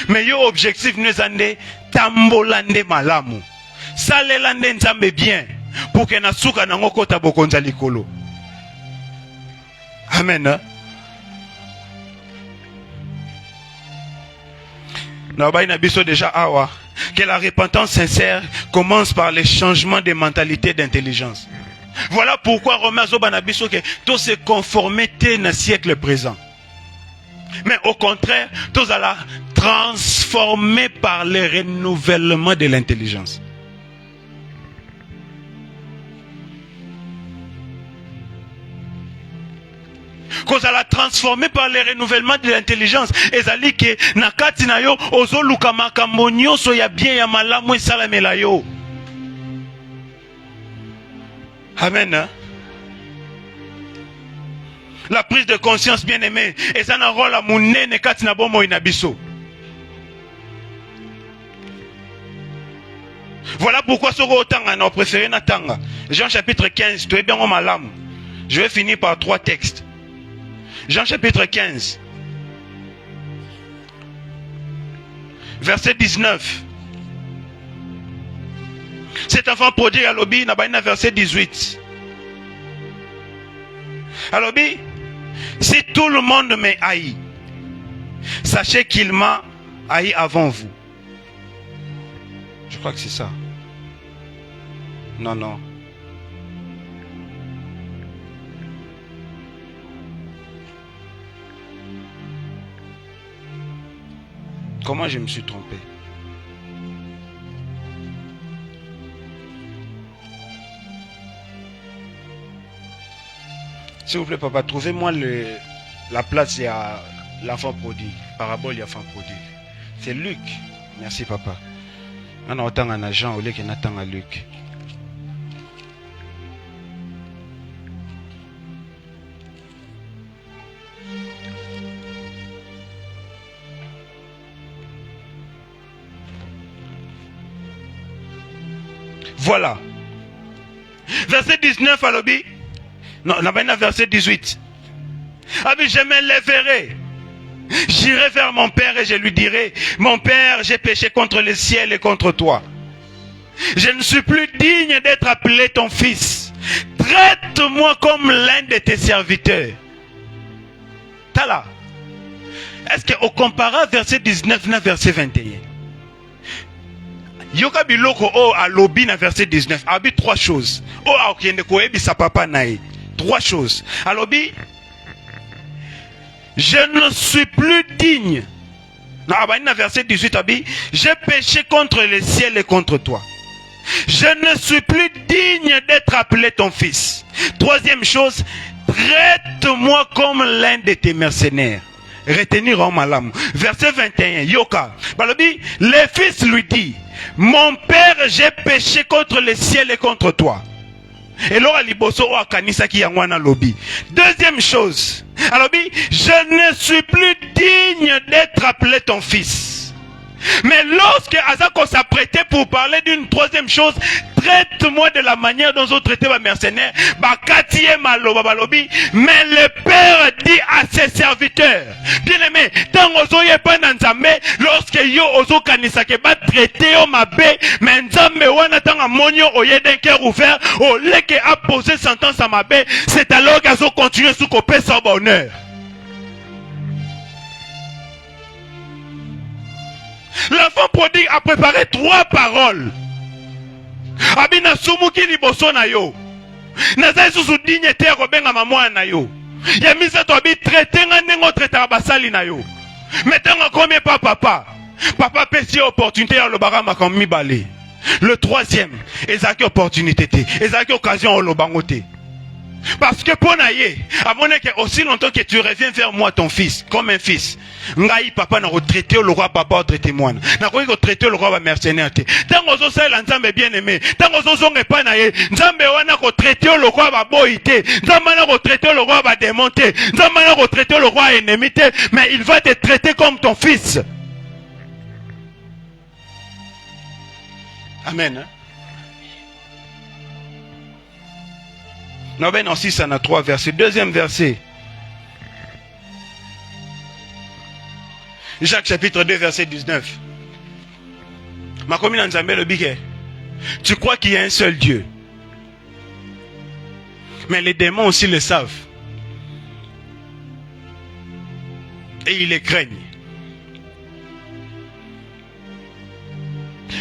Mais yo objectif nous ande tambolande malamu. Salelande nzambe bien pour que na suka na ngokota bokonza likolo. Amen. Déjà que la repentance sincère commence par le changement de mentalité d'intelligence. Voilà pourquoi Romain Zobanabiso que tout se conformer dans le siècle présent. Mais au contraire, tous allons transformer par le renouvellement de l'intelligence. Qu'on allons transformer par le renouvellement de l'intelligence. Et ça dit que nakati na yo ozo luka makambo nyonso ya bien ya malamu esalamela yo. Amen. Hein? La prise de conscience, bien aimé, et ça n'a rôle à mon nez kati na bomo inabiso. Voilà pourquoi ce rotanga n'a préféré natanga. Jean chapitre 15, tu es bien en malam. Je vais finir par 3 textes. Jean chapitre 15, verset 19. Cet enfant prodigue à l'obi n'a pas verset 18. À l'obi, si tout le monde me haït, sachez qu'il m'a haï avant vous. Je crois que c'est ça. Non, non. Comment je me suis trompé? S'il vous plaît, papa, trouvez-moi la place, il y a l'enfant prodigue. Parabole, il y a l'enfant prodigue. C'est Luc. Merci, papa. On a autant un agent au lieu qu'on attend à Luc. Voilà. Verset 19 à l'obé. Non, on a verset 18. Ah mais je m'élèverai. J'irai vers mon père et je lui dirai, mon père, j'ai péché contre le ciel et contre toi. Je ne suis plus digne d'être appelé ton fils. Traite-moi comme l'un de tes serviteurs. Tala. Est-ce qu'on compara verset 19 à verset 21? Yoka biloko o a lobi na verset 19. Abi 3 choses. O a okende ko ebi sa papa nae. 3 choses. A lobi, je ne suis plus digne. Na verset 18 abi, j'ai péché contre le ciel et contre toi. Je ne suis plus digne d'être appelé ton fils. 3e chose, traite-moi comme l'un de tes mercenaires. Retenir en malam. Verset 21, Yoka. Balobi, le fils lui dit, mon père, j'ai péché contre le ciel et contre toi. Et là, liboso a kanisa ki yangwana lobi. 2e chose, alobi, je ne suis plus digne d'être appelé ton fils. Mais lorsque Azako s'apprêtait pour parler d'une 3e chose, traite-moi de la manière dont on traitait ma mercenaire. Mais le père dit à ses serviteurs, bien aimé, lorsque yo ozo kanisa ke ba traiter o mabe, mais nzambe wana tanga monyo oye d'un cœur ouvert, au lieu que a posé sentence à mabe, c'est alors qu'azo continue sous copé sans bonheur. L'enfant prodigue a préparé 3 paroles. Abina sumuki liboso na yo. Naza susu dignité robenga mamwa na yo. Ya misa to abi traiter nga nengo traiter basali na yo. Mettanga combien pas papa. Papa pesi opportunité ya lo barama comme mibale. Le 3e, ezaki opportunité te. Ezaki occasion au lobangote. Parce que pour naïe, avant que aussi longtemps que tu reviens vers moi ton fils, comme un fils, ngai papa n'a retraité le roi papa retraité moi. N'a pas retraité le roi mercenaire. Tant qu'on s'est l'ensemble bien aimé, tant qu'on s'est pas naïe, nzambe wana retraité le roi ba boité, nzambe na retraité le roi ba démonté, nzambe na retraité le roi ennemi, mais il va te traiter comme ton fils. Amen. Non, ben non, 6 en a 3 versets. 2e verset. Jacques chapitre 2 verset 19. Ma commune en Zambé le biquet. Tu crois qu'il y a un seul Dieu. Mais les démons aussi le savent. Et ils les craignent.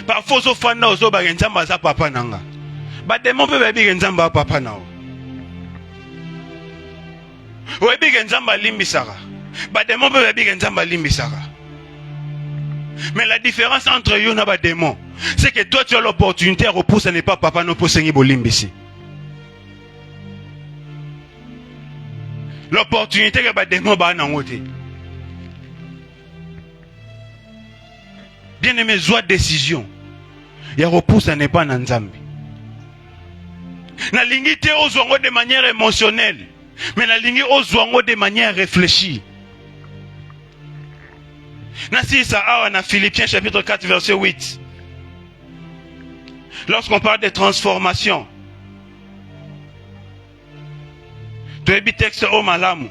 Parfois, aux fans, aux autres, ils ne papa nanga. Ba démon peut bien nzamba papa nao. Oyebi ke nzamba limbisaka. Ba démon peut bien nzamba limbisaka. Mais la différence entre eux et les démons, c'est que toi tu as l'opportunité de repousser, n'est pas papa, non pour saigner bolimbisi. L'opportunité que les démons va en côté. Bien aimé, joie de décision. Il y a repousse n'est pas dans Nzambi. Na lingité aux ouango de manière émotionnelle, mais na lingité aux ouango de manière réfléchie. Na si ça a na Philippiens chapitre 4 verset 8. Lorsqu'on parle de transformation, tu es texte au malamu.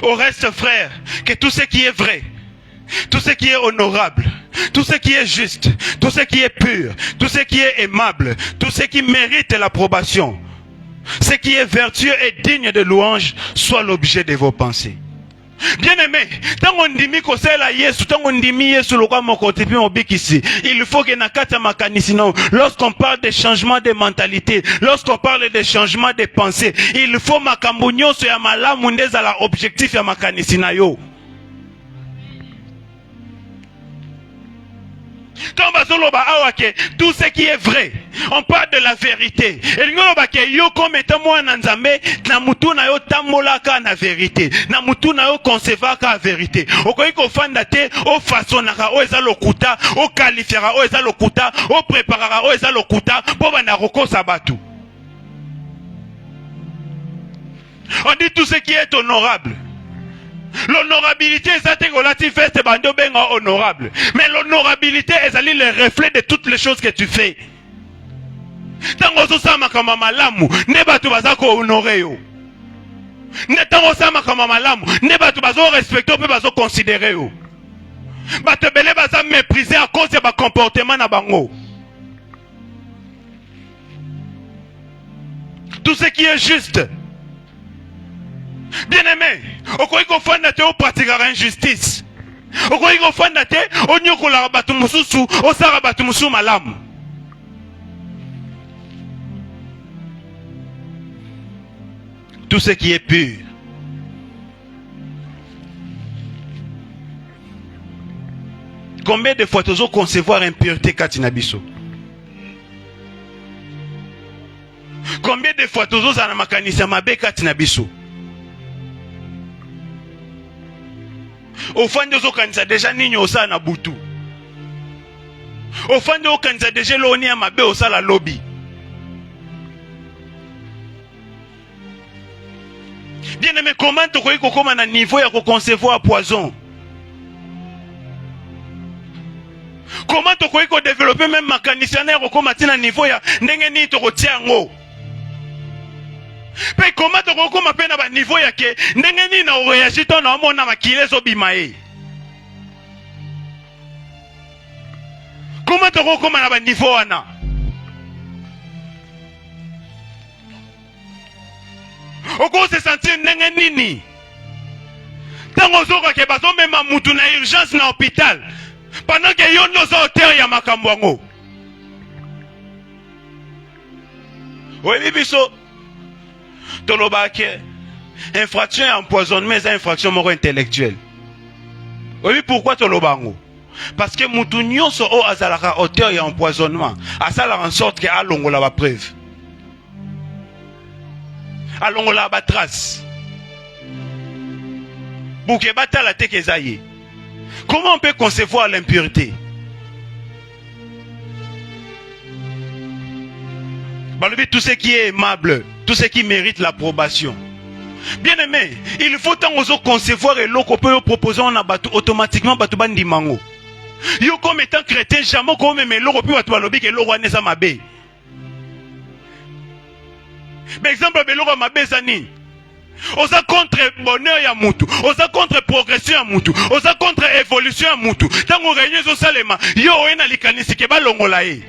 Au reste, frère, que tout ce qui est vrai, tout ce qui est honorable, tout ce qui est juste, tout ce qui est pur, tout ce qui est aimable, tout ce qui mérite l'approbation, ce qui est vertueux et digne de louange, soit l'objet de vos pensées. Bien aimé, tant on dit que c'est la Yesu, tant on dit Yesu le roi mokote puis obikisi, il faut que nakata makanisi non. Lorsqu'on parle de changement de mentalité, lorsqu'on parle de changement de pensée, il faut makambunyo so ya malamu ndeza la objectif ya makanisi na yo. Tout ce qui est vrai, on parle de la vérité. Et yo comme étant moi nanzambe, na mutu na yo tamolaka na vérité, na mutu na yo concevaka la vérité. Okoyi ko fanda te, o façonaka o eza lokuta, o qualifiera o eza lokuta, o préparera o eza lokuta, po bana roko sabatu. On dit tout ce qui est honorable. L'honorabilité est relative à bando benga honorable. Mais l'honorabilité est le reflet de toutes les choses que tu fais. Tango sosama kama malamu, ne batu bazako honorer yo. Ne tango sama kama malamu, ne batu bazo respecter pe bazo considérer yo. Batu bele baza mépriser à cause de ba comportement na bango. Tout ce qui est juste. Bien aimé, okoyi ko fanda te o pratikaka injustice. Okoyi ko fanda te o nyokola batu mususu, o sara batu mususu malamu. Tout ce qui est pur. Combien de fois tu as concevoir impureté katinabiso? Combien de fois tu as na makanisa mabe katinabiso? Au fond de ce kanisa déjà nino sa na butu. Au fond de ce kanisa déjà l'oni a mabe au sa la lobby. Bien aimé, comment tu crois qu'on a un niveau à concevoir poison? Comment tu crois qu'on développe même mécanicien au combattre un niveau à n'engeni to rotiango? Mais comment tu crois qu'on m'appelle à un niveau à que n'engeni na réagit ton homme na makile zo bimae? Comment tu crois qu'on a un niveau à na? Oko se sentir ndenge nini? Tango zoka ke bazo mema mutu na urgence na hôpital. Pendant que yo no zo hotel ya makambo yango. Oui biso. Toloba ke infraction et empoisonnement c'est infraction moro intellectuelle. Oui pourquoi toloba ngo? Parce que mutu nyonso o azalaka hotel ya empoisonnement, asala en sorte que alongola ba preuve. Allons la trace. Bouke bata la teke zaye. Comment on peut concevoir l'impureté? Tout ce qui est aimable, tout ce qui mérite l'approbation. Bien aimé, il faut tant concevoir et l'eau qu'on peut proposer en abattu automatiquement batu bandi mango. Yo comme étant chrétien, jamais comme même l'eau peut batu balobi que l'eau neza mabe. Par exemple, beloko mabezani. Oza contre bonheur ya mutu, oza contre progression ya mutu, oza contre évolution ya mutu. Tango réunion zo salema, yo ena likanisi ke balongola e.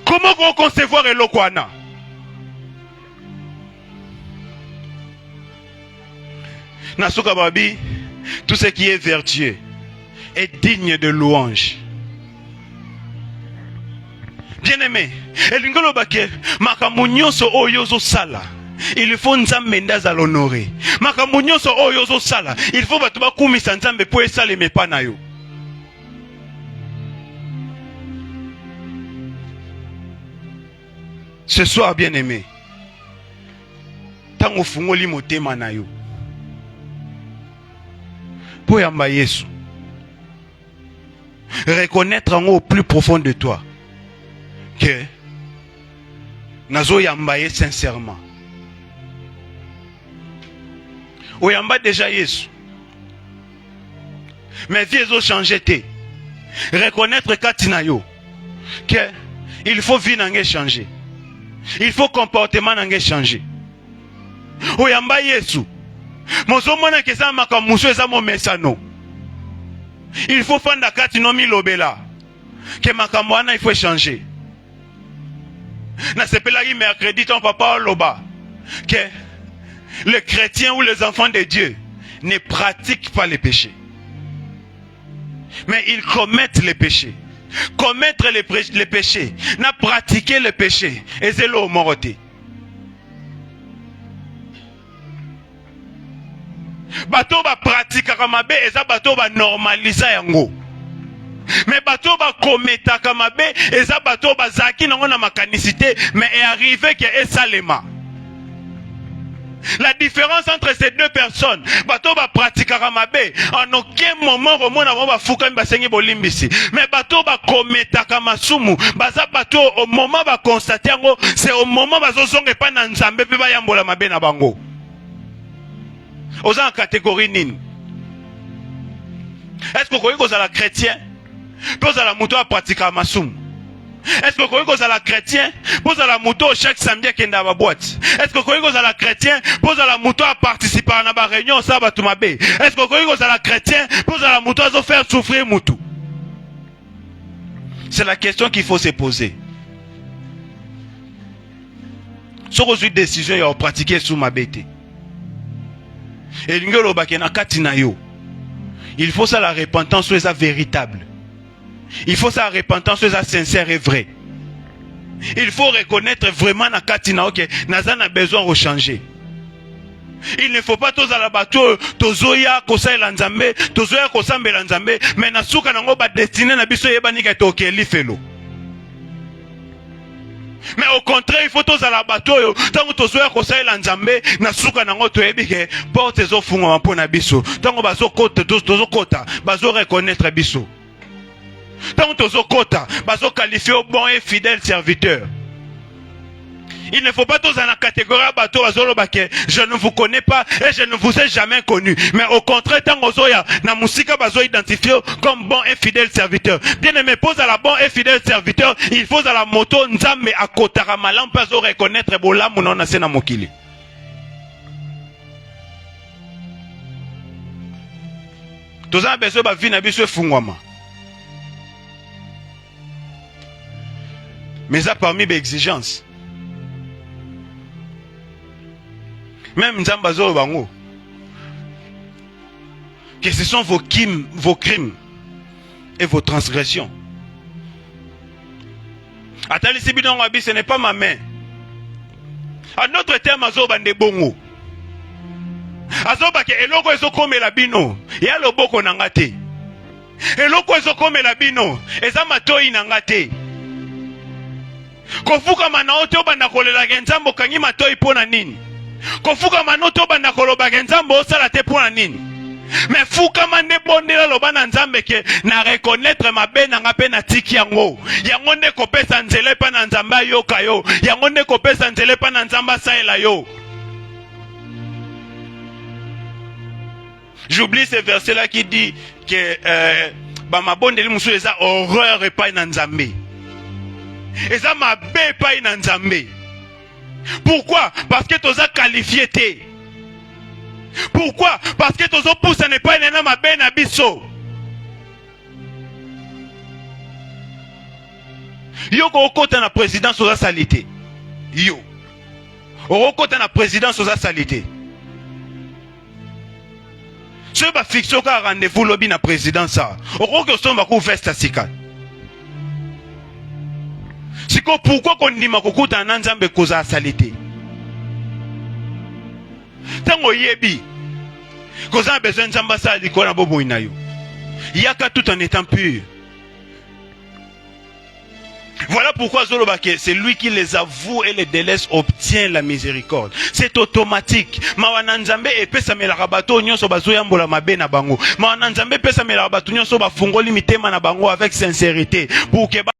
Comment on concevoir eloko wana? Nasuka babi, tout ce qui est vertueux est digne de louange. Bien-aimé, elingolo bake makambo nyonso oyo ozosala. Il faut nzambe ndaza l'honorer. Makambo nyonso oyo ozosala, il faut bato bakumisa nzambe po esalema epa na yo. Ce soir, bien-aimé, tango fungoli motema na yo. Po yamba Yesu. Reconnaître au plus profond de toi que nazo yamba ye sincèrement. O yamba déjà Yesu. Mes vies ont changé. Reconnaître katina yo que il faut vie n'ange changer. Il faut comportement n'ange changer. O yamba Yesu. Mozo mona kesa makamuso eza mo mesano. Il faut faire la carte non mi lobela. Que makamwana il faut changer. Na sepela qui mercredi ton papa loba. Que les chrétiens ou les enfants de Dieu ne pratiquent pas les péchés. Mais ils commettent les péchés. Commettre les péchés. Na pratiquer les péchés. Et c'est l'eau moroté. Bato ba pratique kamabe eza bato ba normaliser yango. Mais bato ba kometa kamabe eza bato ba zaki nango na makanicité mais est arrivé que esalema. La différence entre ces deux personnes, bato ba pratique kamabe en aucun moment romona ba fuka ba sengi bolimbisi. Mais bato ba kometa kamasumu baza bato au moment ba constater yango c'est au moment ba zozonga pa na nzambe pe ba yambola mabe na bango. Aux en catégorie nini. Est-ce que vous êtes chrétien? Vous êtes moto à pratiquer à Massoum. Est-ce que vous êtes chrétien? Vous êtes moto chaque samedi qui est dans la boîte. Est-ce que vous êtes chrétien? Vous êtes moto à participer à la réunion Sabatoumabé. Est-ce que vous êtes chrétien? Vous êtes moto à faire souffrir Moutou. C'est la question qu'il faut se poser. Si vous avez une décision à pratiquer sous ma bête. Et il faut ça la repentance soit véritable. Il faut ça la repentance soit sincère et vrai. Il faut reconnaître vraiment na katina que naza na besoin de changer. Il ne faut pas tous à la bateau tozoya kosa elanzambe tozoya kosambe elanzambe mais na suka nango ba destiné na biso yebani ka tokeli felo. Mais au contraire, il faut tous à la bateau. Tant que tous à kosa elanzambe na suka nango to ebike porte zo fungo mpo na biso. Tant que bazo kota tozo kota bazo reconnaître biso. Tant que tozo kota bazo qualifier au bon et fidèle serviteur. Il ne faut pas tous dans la catégorie bateau bazolobake je ne vous connais pas et je ne vous ai jamais connu. Mais au contraire, tant que zoya na musika bazo identifié comme bon et fidèle serviteur. Bien aimé, pose à la bon et fidèle serviteur, il faut à la moto nzambe akotara malam pas reconnaître bolamu non na sena mokili. Tous en besoin ba vie na biso fungwama. Mais ça parmi les exigences. Même Nzambazo Bango, que ce sont vos crimes et vos transgressions. Attendez, si bidon wabi, ce n'est pas ma main. En notre terme, Azo Bande Bongo. Azo Bake, eloko ezo kome la bino, ya loboko nangate. Eloko ezo kome la bino, eza matoi nangate. Kofuka manaote obanda kolela genzambo kangi matoi pona nini. Kofuka manoto banda koloba nzambe osala te pona nini. Mais fuka mande bondela lobana nzambe ke na reconnaître mabe na ngape na tiki yango. Yango nde kopesa nzele pa na nzamba yo kayo. Yango nde kopesa nzele pa na nzamba saela yo. J'oublie ce verset là qui dit que ba mabondeli musu eza horreur epai na nzambe. Eza mabe epai na nzambe. Pourquoi? Parce que tu as qualifié. Pourquoi? Parce que tu as poussé n'est pas un ma ben abisso. Yo ko kota na présidence aux salité. Yo. O kota na présidence aux salité. Ce ba fixer ka rendez-vous lobby na présidence ça. O ko somba ko veste sika. Si Siko pourquoi kondima kokuta na nzambe koza salite? Tango yebi koza besoin nzamba sa likona bobo inayo. Yaka tout en étant pur. Voilà pourquoi Zolobake, c'est lui qui les avoue et les délaisse, obtient la miséricorde. C'est automatique. Mawananzambe et pesa melarabato nyonso bazoyambola mabe na bango. Mawananzambe pesa melarabato nyonso bafungoli mitema na bango avec sincérité pour que